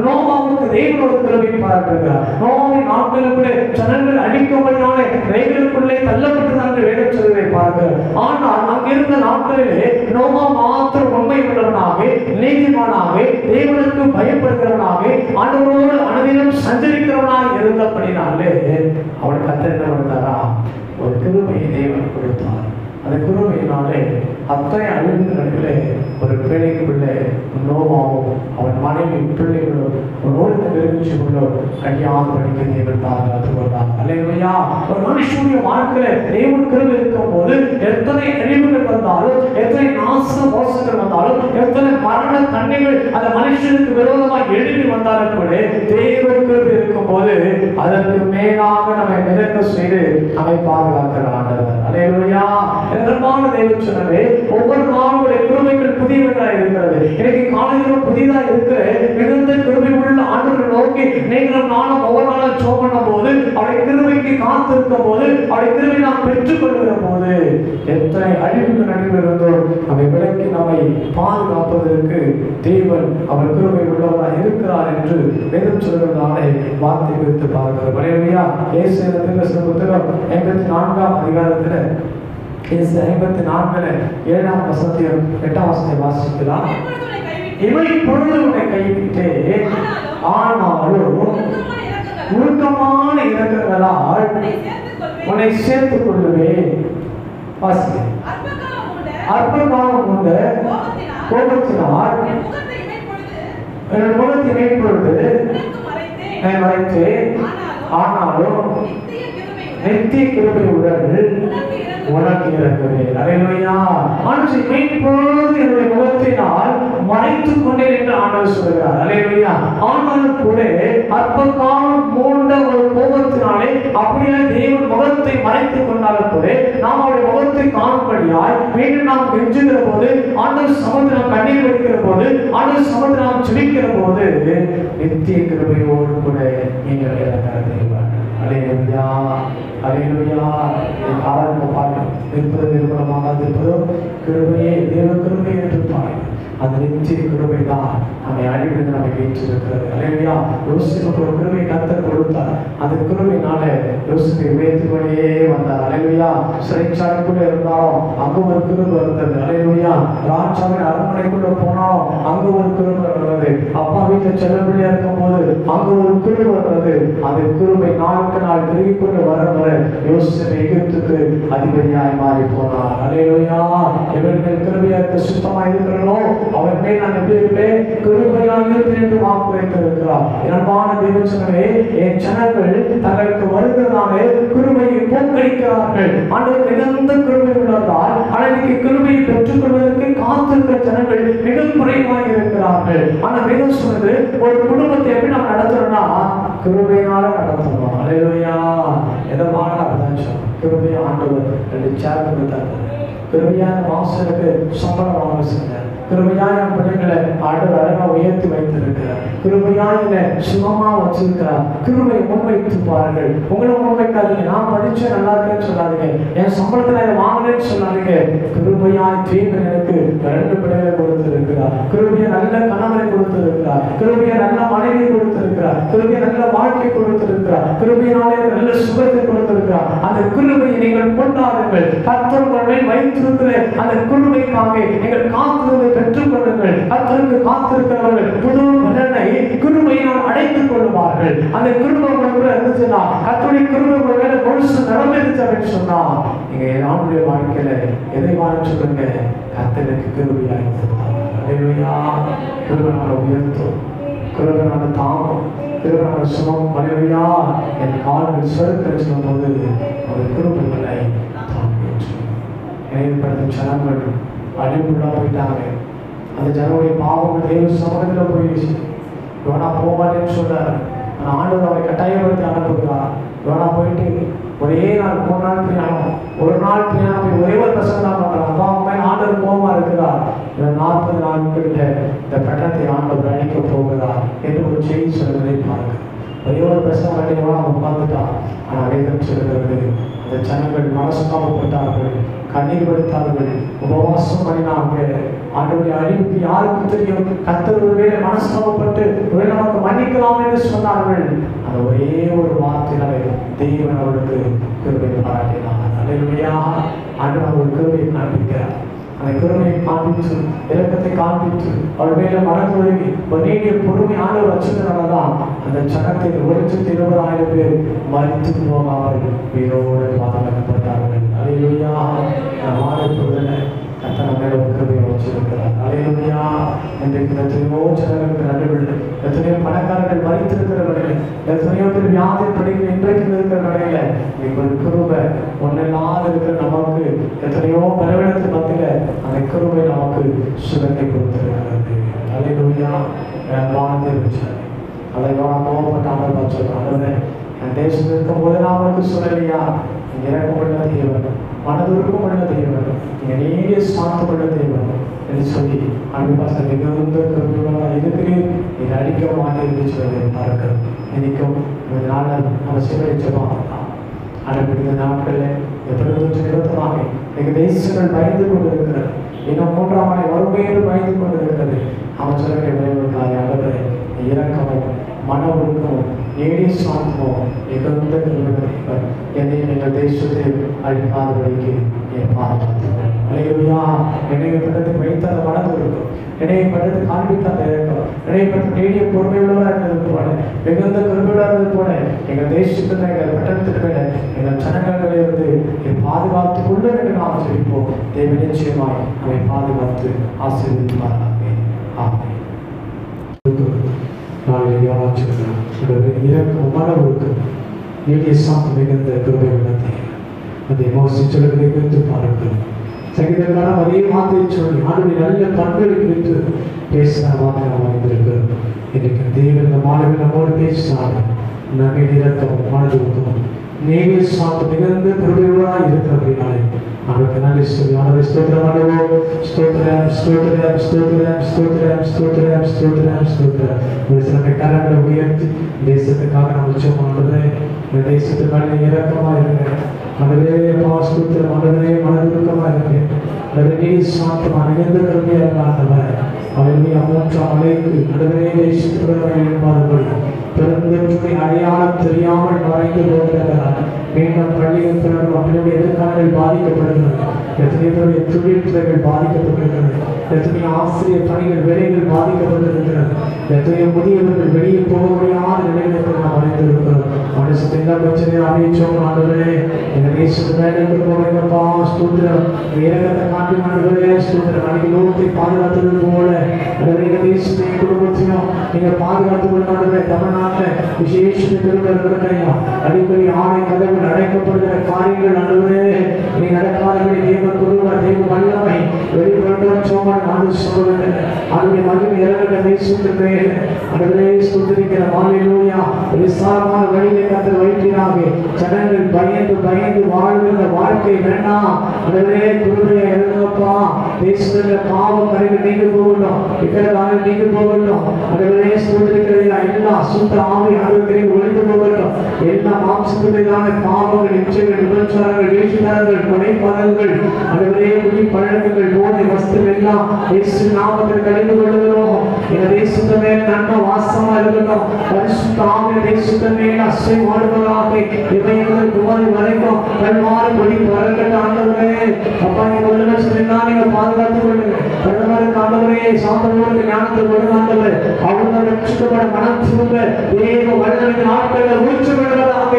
நோவாவுக்கு தேவனோட கிருபை பாராட்டுகிறார். நோவாவின் நாட்களுக்குள்ளே ஜனங்கள் அழிக்கும்படியான ரேகைகளுக்குள்ளே தள்ளப்பட்டது என்று வேதம் சொல்வதை பார்க்கிறார். ஆனால் அங்கிருந்த நாட்களிலே நோவா மாத்திரம் உண்மை உள்ளவனாக, நீதிமானாக, தேவனுக்கு பயப்படுகிறவனாக, ஆண்டவரோடு அனுதினம் சஞ்சரிக்கிறவனாக இருந்தபடினாலே அவன் கர்த்தர் என்ன பண்ணாரா, ஒரு கிருபையை தேவன் கொடுத்தார். அந்த கிருபையினாலே அத்தனை அழிந்த நடுவிலே ஒரு பிள்ளைக்குள்ளே நோவாவும் அவன் மனைவி பிள்ளைகளும் அவனோடு நிரூபிச்சுள்ளோ கல்யாணம் படிக்க தேவன் பாதுகாத்துக்கொண்டார். அல்லேலூயா. ஒரு மனுஷனுடைய வாழ்க்கையில தேவன் கிருபை இருக்கும் போது எத்தனை அழிவுகள் வந்தாலும், எத்தனை நாச மோசங்கள் வந்தாலும், எத்தனை மரண கண்ணிகள் அந்த மனுஷனுக்கு விரோதமாக எழுதி வந்தாலும் கூட தேவன் கிருபை இருக்கும் போது அதற்கு மேலாக நம்மை மிதக்க செய்து நம்மை பாதுகாக்கிற ஆண்டவர். அல்லேலூயா. எதற்கான தேவன் சொன்னவே ஒவ்வொரு நாளுடைய கிருபைகள் புதியவர்களாக இருக்கிறது. எனக்கு காலையிலும் புதிதாக இருக்கிற மிகுந்த கிருபை உள்ள ஆண்டவரை நோக்கி நீங்களும் நானும் ஒவ்வொரு நாளும் ஜெபம் பண்ணும் போது அவருடைய கிருபைக்கு காத்திருக்கும் போது அவருடைய கிருபை நாம் பெற்றுக் கொள்கிற போது எத்தனை அழிவுக்கு நடுவிலிருந்தோ நம்மை விலக்கி நம்மை பாதுகாப்பதற்கு தேவன் அவர் கிருபை உள்ளவராக இருக்கிறார் என்று வேதம் சொல்கிறதாலே வார்த்தை குறித்து பார்க்கிறோம். அல்லேலூயா. ஏசாயா புத்தகம் 84ஆம் அதிகாரத்தில் 54 7ஆம் வசனத்தையும் 8ஆம் வசனத்தை வாசிக்கலாம். இவை பொழுது உன்னை கைவிட்டே ஆனாலும் உருக்கமான இரக்கங்களால் உன்னை சேர்த்துக் கொள்ளுவேன். அற்பகாலம் உண்ட கோபத்தினால் என் முகத்தை இமைப்பொழுது மறைத்தேன். ஆனாலும் நித்திய கிருபையுடன் உனக்கு இறங்குவேன். அல்லேலூயா. ஆண்டு மெய்ப்பொழுது என்னுடைய முகத்தினால் மறைத்துக் கொண்டேன் என்று ஆண்டவர் சொல்கிறார். அல்லேலூயா. ஆனாலும் கூட அற்பகாலம் மூண்ட ஒரு கோபத்தினாலே அப்படியே தேவன் முகத்தை மறைத்துக் கொண்டாலும் கூட நாம் அவருடைய முகத்தை காணும்படியாய் மீண்டும் நாம் கெஞ்சுகிற போது, ஆண்டவர் சமூகத்தில் நாம் கண்ணீர் வடிக்கிற போது, ஆண்டவர் சமூகத்தில் நாம் ஜெபிக்கிற போது நித்திய கிருபையோடு கூட நீங்கள் இறங்குகிற தேவன். அல்லேலூயா. அல்லேலூயா. ஆராதனை பாருங்கள். இருப்பது நிர்மலமாக இருப்பதும் கிருபையே தேவ கிருபை என்று பாருங்கள். அந்த நித்திய கிருபை தான் நம்மை அழிவிலிருந்து நம்மை வீற்றிருக்கிறது. அல்லேலூயா. யோசிப்புக்கு ஒரு கிருபை கர்த்தர் கொடுத்தார். அந்த கிருபையினால யோசிப்பை உயர்த்திக்கொண்டே வந்தார். அல்லேலூயா. சிறைச்சாலைக்குள்ள இருந்தாலும் அங்கு ஒரு கிருபை இருந்தது. அல்லேலூயா. ராஜாவின் அரண்மனைக்குள்ள போனாலும் அங்கு ஒரு கிருபை இருந்தது. அப்பா வீட்டில் செல்ல பிள்ளையா இருக்கும் போது அங்கு ஒரு கிருபை இருந்தது. அந்த கிருபை நாளுக்கு நாள் பெருகிக் கொண்டு வர யோசிப்பை எகிப்துக்கு அதிபதியாய் மாறி போனார். அல்லேலூயா. இவர்கள் கிருபையாக சுத்தமாக இருக்கிறனோ அவர் மேல் நான் எப்படி இருப்பேன், கிருபையாக இருப்பேன் என்று வாக்கு வைத்திருக்கிறார். அன்பான தேவச்சனமே, என் ஜனங்கள் தங்களுக்கு வருகிறதாலே கிருபையை போக்கடிக்கிறார்கள். ஆண்டவர் மிகுந்த கிருபை உள்ளதால் அன்றைக்கு கிருபையை பெற்றுக் கொள்வதற்கு காத்திருக்கிற ஜனங்கள் மிக குறைவாக இருக்கிறார்கள். ஆனால் வேதம் சொன்னது ஒரு குடும்பத்தை எப்படி நாம் நடத்துறோம்னா கிருபையினால நடத்தணும். அல்லேலூயா. எதமான அப்படிதான் சொல்றோம். கிருபையை ஆண்டவர் 2 சேர் கொடுத்தார். கிருபையான மாஸ்டருக்கு சம்பளம் வாங்க செஞ்சார். கிருபையான பிள்ளைகளை ஆண்டவர் அழகா உயர்த்தி வைத்திருக்கிறார். கிருபையான சுகமா வச்சிருக்கிறார். கிருபை முன்வைத்து பாருங்கள். உங்களை முன்வைக்காதீங்க. நான் படிச்சேன் நல்லா இருக்கேன்னு சொல்லாதீங்க. என் சம்பளத்துல இதை வாங்கினேன்னு சொல்லாதீங்க. கிருபையாய் தேவன் எனக்கு 2 பிள்ளைகளை கொடுத்திருக்கிறார். கிருபையை நல்ல கணவரை கொடுத்திருக்கிறார். கிருபையை நல்ல மனைவி கொடுத்திருக்கிறார். கிருபையை நல்ல வாழ்க்கை கொடுத்திருக்கிறார். கிருபையினாலே நல்ல சுகத்தை கொடுத்திருக்கிறார். அந்த கிருபையை நீங்கள் கொண்டாடுங்கள். கர்த்தர் உங்கள் மேல் வைத்திருக்கிற அந்த கிருபைக்காக நீங்கள் காத்திருப்பதை பெற்றுக் கொள்ளுங்கள். கர்த்தருக்கு காத்திருக்கிறவர்கள் புது பலனை கிருபையினால் அடைத்துக் கொள்வார்கள். அந்த கிருபை உங்களுக்குள்ள இருந்துச்சுன்னா, கர்த்தருடைய கிருபை உங்கள் மேல முழுசு நிறைவேறுச்சு அப்படின்னு சொன்னா, நீங்க நம்முடைய வாழ்க்கையில எதை வாழ சொல்லுங்க, கர்த்தருக்கு கிருபையாய் கொடுத்தாங்க. அல்லேலூயா. கிருபை நம்மளை உயர்த்தும், கிருபை நம்மளை தாங்கும், கிருபை நம்மளை சுமம். அல்லேலூயா. என் கால்கள் செலுத்த சொல்லும்போது அந்த கிருபைகளை தாங்கி நினைவுபடுத்தும் ஜனங்கள் அழிவுள்ளா போயிட்டாங்க. அந்த ஜனங்களுடைய பாவங்கள் தேவ சமூகத்தில் போயிடுச்சு. யோனா போக மாட்டேன்னு சொல்றாரு. ஆனால் ஆண்டவர் அவரை கட்டாயப்படுத்தி அனுப்புகிறார். யோனா போயிட்டு ஒரே நாள் 3 நாள் பிரயாணம், ஒரு நாள் பிரயாணம் போய் ஒரே ஒரு பிரசங்கம் தான் பண்றான். அப்பா அம்மா ஆண்டவர் கோபமா இருக்கிறார். 40 நாட்களில் இந்த பட்டணத்தை ஆண்டவர் அழிக்க போகிறார் என்று ஒரு செய்தி சொல்லுவதை பாருங்க. ஒரே ஒரு பிரசங்கம் கண்டிப்பாக அவங்க பார்த்துட்டான். ஆனால் வேதம் சொல்லுகிறது, அந்த ஜனங்கள் மனசுக்காமப்பட்டார்கள், கண்ணீர் வடித்தார்கள், உபவாசம் பண்ணினார்கள். ஆண்டவருடைய அழிவுக்கு யாருக்கு தெரியும்? கர்த்தர் ஒருவேளை மனஸ்தாபப்பட்டு ஒருவேளை நமக்கு மன்னிக்கலாம் என்று சொன்னார்கள். அந்த ஒரே ஒரு வார்த்தையினாலே தேவன் அவர்களுக்கு கிருபை பாராட்டினார். அல்லேலூயா. ஆண்டவர் ஒரு கிருபையை காண்பிக்கிறார். அந்த கிருபையை காண்பித்து, இரக்கத்தை காண்பித்து, அவள் மேல மனதுருகி ஒரு நீடிய பொறுமை ஆண்டவர் வச்சதுனாலதான் அந்த ஜனத்தில் 1,20,000 பேர் மரித்து போகாமல் உயிரோடு பாதுகாக்கப்பட்டார்கள். அல்லேலூயா. கர்த்தர் மேல ஒரு கிருபையை வச்சிருக்கிறார். அல்லேலூயா. இன்றைக்கு எத்தனையோ ஜனங்களுக்கு நடுவில், எத்தனையோ பணக்காரர்கள் மரித்திருக்கிறவர்கள், எத்தனையோ பேர் வியாதி படிக்கிற இன்றைக்கு இருக்கிற நிலையில ஒரு கிருபை ஒன்னில்லாத இருக்கிற நமக்கு எத்தனையோ பலவீனத்தின் மத்தியில அந்த கிருபை நமக்கு சுகத்தை கொடுத்திருக்கிறது. அல்லேலூயா. வானத்தை வச்சாரு. அதை கோபப்பட்ட ஆண்டவர் பார்த்துருக்காங்க. என் தேசத்தில் இருக்கும் போது நான் அவனுக்கு சொல்லலையா, இறக்கமுள்ள தேவன், மனதுருக்கம் உள்ள தேவன், நீங்க நீடிய சாந்தமுள்ள தேவன் என்று சொல்லி அன்பு பாசம் மிகுந்த கருவிகளாக இருக்கிறேன், நீ அடிக்க மாட்டேன் சொல்வதை பார்க்க நினைக்கும். இந்த நாளில் நம்ம சிவரிச்சமாக அன்றைக்கு இந்த நாட்களில் எப்பொழுதும் நிறுத்தமாக எங்கள் தேசங்கள் பயந்து கொண்டிருக்கிறது. இன்னும் 3ஆம் ஆண்டு வறுமையோடு பயந்து கொண்டிருக்கிறது. அவன் சொல்லுகிற விளைவுக்காக அவரை இரக்கமும் மன ஒழுக்கமும் நீடிய சாந்தமும் மிகுந்த கருவிகள் என்னை எங்கள் தேசத்தில் அழிக்காதபடிக்கு என் பாதுகாத்து. அல்லேலூயா. நினைவுபடுத்தி வைத்த அந்த மனது இருக்கும், நினைவுபடுத்தி காண்பித்த அந்த இறக்கம், நினைவுபடுத்தி நீடிய பொறுமையுள்ளவராக இருந்தது போல, மிகுந்த கருவியுள்ளதாக இருந்தது போல எங்கள் தேசத்தில் எங்கள் பட்டணத்திற்கு எங்கள் ஜனங்களிலிருந்து பாதுகாத்துக் கொள்ள என்று நாம் சொல்லிப்போம். தேவ நிச்சயமாய் நம்மை பாதுகாத்து ஆசீர்வதிப்பாராக. ஆமென். நாளில் யாராச்சும் இறக்கம் மன ஒழுக்கம் நீடிய சாந்தம் மிகுந்த கிருபை உள்ளது. அதை மோசிச்சொல்களை குறித்து பாருங்கள். சங்கீதக்காரன் அதே வார்த்தையை சொல்லி ஆண்டுடைய நல்ல பண்புகளை குறித்து பேசுகிற வார்த்தை நாம் அறிந்திருக்கிறோம். இன்னைக்கு தேவன் இந்த மாணவர்கள் நம்மோடு பேசினார். நகை இறக்கம் மனது ஒழுக்கம் நீடிய சாந்தம் மிகுந்த கிருபையுள்ளதாக இருக்கிறபடினாலே அவருக்கு நல்ல சொல்லி ஆண்டவரை ஸ்தோத்திரம் பண்ணுவோம். ஸ்தோத்திரம் ஸ்தோத்திரம் ஸ்தோத்திரம் ஸ்தோத்திரம் ஸ்தோத்திரம் ஸ்தோத்திரம் ஸ்தோத்திரம். ஒரு சில கரங்களை உயர்த்தி தேசத்துக்காக நம்ம உச்சம் ஆண்டவரே, இந்த தேசத்துக்கான இறக்கமாக இருங்க ஆண்டவரே. ஸ்தோத்திரம் ஆண்டவரே, மனதுருக்கமாக இருங்க ஆண்டவரே. நீடிய சாந்தம் மிகுந்த கிருபையாக ஆண்டவரே. அவருடைய 3ஆம் மலைக்கு ஆண்டவரே தேசத்துக்காக இருப்பார்கள். பிறந்தவற்றை அடையாளம் தெரியாமல் மறைந்து போகிறார். மீண்டும் பள்ளிகள் பிறகு அவர்களுடைய எதிர்காலங்கள் பாதிக்கப்படுகிறது. எத்தனை பேருடைய தொழில்துறைகள் பாதிக்கப்படுகிறது. எத்தனையோ ஆசிரியர் பணிகள் வேலைகள் பாதிக்கப்பட்டிருக்கிறது. எத்தனையோ முதியவர்கள் வெளியே போக முடியாத நிலைகளுக்கு நாம் அறிந்திருக்கிறோம். மனுஷன் எல்லா பிரச்சனையும் அறிவிச்சோம். ஆண்டவரே எங்கள் தேசத்து மேலே போகிறப்பா ஸ்தோத்திரம். இறக்கத்தை காட்டி ஆண்டவரே ஸ்தோத்திரம். அன்றைக்கு லோகத்தை பாதுகாத்தது போல எங்கள் தேசத்தையும் குடும்பத்தையும் நீங்கள் பாதுகாத்துக் கொள்ளாத தமிழ்நாட்டில் விசேஷத்தை பெறுவதற்கையா அடிக்கடி ஆணை கதவுகள் அடைக்கப்படுகிற காரியங்கள் ஆண்டவரே நீ நடக்காதபடி தேவ குருவ தேவ வல்லமை வெளிப்படும் சோமன் ஆண்டு சொல்லுங்கள். அவருடைய மகிமை இறங்க தேசத்திற்கு ஆண்டவரே ஸ்தோத்திரிக்கிற ஹல்லேலூயா. விசாலமான வழியை கர்த்தர் வைக்கிறாங்க. ஜனங்கள் பயந்து பயந்து வாழ்கிற வாழ்க்கை வேண்டாம். ஆண்டவரே கிருபையா இறங்கப்பா. தேசத்தில் பாவம் கரைகள் நீங்க போகட்டும், விக்கிரகாரங்கள் நீங்க போகட்டும். ஆண்டவரே ஸ்தோத்திரிக்கிற எல்லா சுத்த ஆவி ஆண்டவரே ஒழிந்து போகட்டும். எல்லா மாம்சத்திலான பாவங்கள் இச்சைகள் விபச்சாரங்கள் வேசிதாரங்கள் கொலைபாதகங்கள் ஆண்டவரே குடி பழக்கங்கள் போதை வஸ்து எல்லாம் இயேசு நாமத்தில் கழிந்து கொள்கிறோம். இந்த தேசத்துமே நன்மை வாசமா இருக்கட்டும். பரிசுத்த ஆவிய தேசத்துமே அசைவாடுவதாக இவைகள் குமரி வரைக்கும் கல்மாறு கொடி பறக்கட்டும் ஆண்டவரே. அப்பா நீங்க ஒழுங்கு சொல்லினா நீங்க பாதுகாத்துக் கொள்ளுங்க. பிரதமருக்கு ஆண்டவரே சாந்தவர்களுக்கு ஞானத்தை கொடுங்க ஆண்டவரே. அவங்க ரட்சிக்கப்பட மனம் திரும்ப தேவ வல்லமையின் நாட்களில் ஊற்று விடுவதாக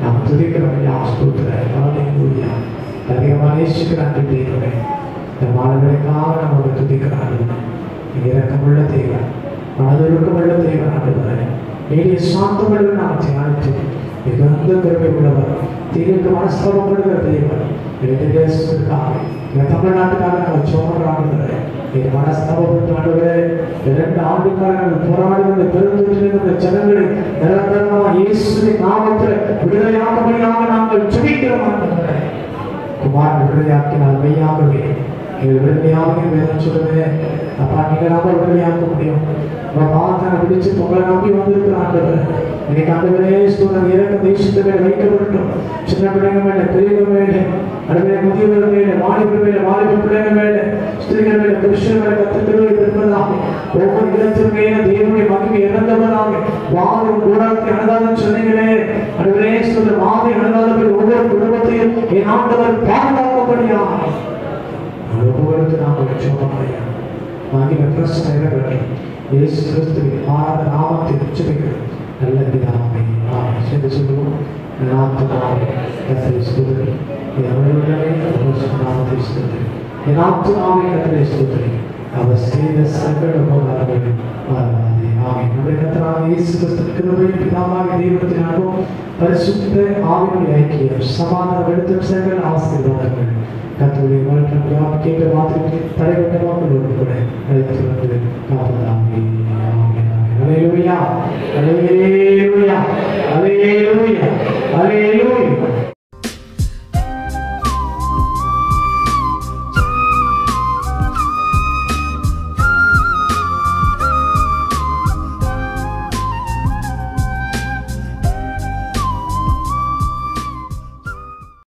நாம் துதிக்கிறோம். ஹல்லேலூயா. அதிகமாக நேசிக்கிறாங்க தேவனே. இந்த மாணவர்களுக்காக நம்ம துதிக்கிறார்கள். நீங்க இரக்கமுள்ள தேவன், மனதுருக்கமுள்ள தேவன் ஆண்டவரே. நீடிய சாந்தமுள்ள நாம் தியானித்து மிகுந்த கிருபை உள்ளவர், தீர்க்க மனஸ்தாபப்படுகிற தேவன். தேசத்துக்காக தமிழ்நாட்டுக்காக நாங்கள் சோமராடுகிறேன். இது மனஸ்தாபப்பட்டு ஆண்டவரே 2 ஆண்டுக்காக போராடி வந்த பெருந்தொற்றிலிருந்த ஜனங்களை நிரந்தரமாக இயேசுவின் நாமத்தில் விடுதலையாக்கும்படியாக நாங்கள் ஜெபிக்கிறோம் ஆண்டவரே. குமாரன் விடுதலையாக்கினால் மெய்யாகவே எங்கள் விடுதலையாக வேதம் சொல்லுவே. அப்பா நீங்க நாம விடுதலையாக்க முடியும். உங்க பாதத்தை பிடிச்சு உங்களை நம்பி வந்திருக்கிற ஆண்டவரே. இன்னைக்கு ஆண்டவரே ஸ்தோத்திரம். இறக்க தேசத்து மேல வைக்கப்படட்டும். சின்ன பிள்ளைங்க மேல, பெரியவங்க மேல, அடுத்த முதியவர்கள் மேல, வாலிபர் மேல, வாலிப பிள்ளைங்க மேல, ஸ்திரீகள் மேல, புருஷன் மேல கத்திருக்கிறவை இருப்பதாக ஒவ்வொரு இடத்தின் மேல தேவனுடைய மகிமை இறந்தவராக வாழும் கூடாரத்தை அணுகாதுன்னு சொன்னீங்களே. அடுத்த ஸ்தோத்திரம். வாதை அணுகாதபடி ஒவ்வொரு குடும்பத்தையும் என் ஆண்டவர் பாதுகாக்கப்படியா ஒவ்வொருத்தரும் நாங்கள் சோமமாயா மகிமை பிரசன்னம் இறங்கட்டும். இயேசு கிறிஸ்துவின் ஆராத நாமத்தை உச்சரிக்கிறோம். நல்ல பிதாவே ஆமென். சேர்ந்து சொல்லுவோம். நாமத்தை கர்த்தரை ஸ்துதி. அவர்களுடைய நாமத்தை ஸ்துதி. நாமத்தை கர்த்தரை ஸ்துதி. அவர் செய்த சகல உபகாரங்களை மறவாதே. ஆமென். நம்முடைய கர்த்தராகிய இயேசு கிறிஸ்துவின் கிருபையும் பிதாவாகிய தேவனின் அன்பும் பரிசுத்த ஆவியின் ஐக்கியம் சமாதானம் எடுத்தும் சகல ஆசீர்வாதங்கள் கர்த்தருடைய வாழ்க்கையில் கேட்ட வார்த்தை தடைப்பட்ட வாக்குகளோடு கூட அழைத்து வந்து காப்பதாமே. ஹல்லேலூயா, ஹல்லேலூயா, ஹல்லேலூயா, ஹல்லேலூயா.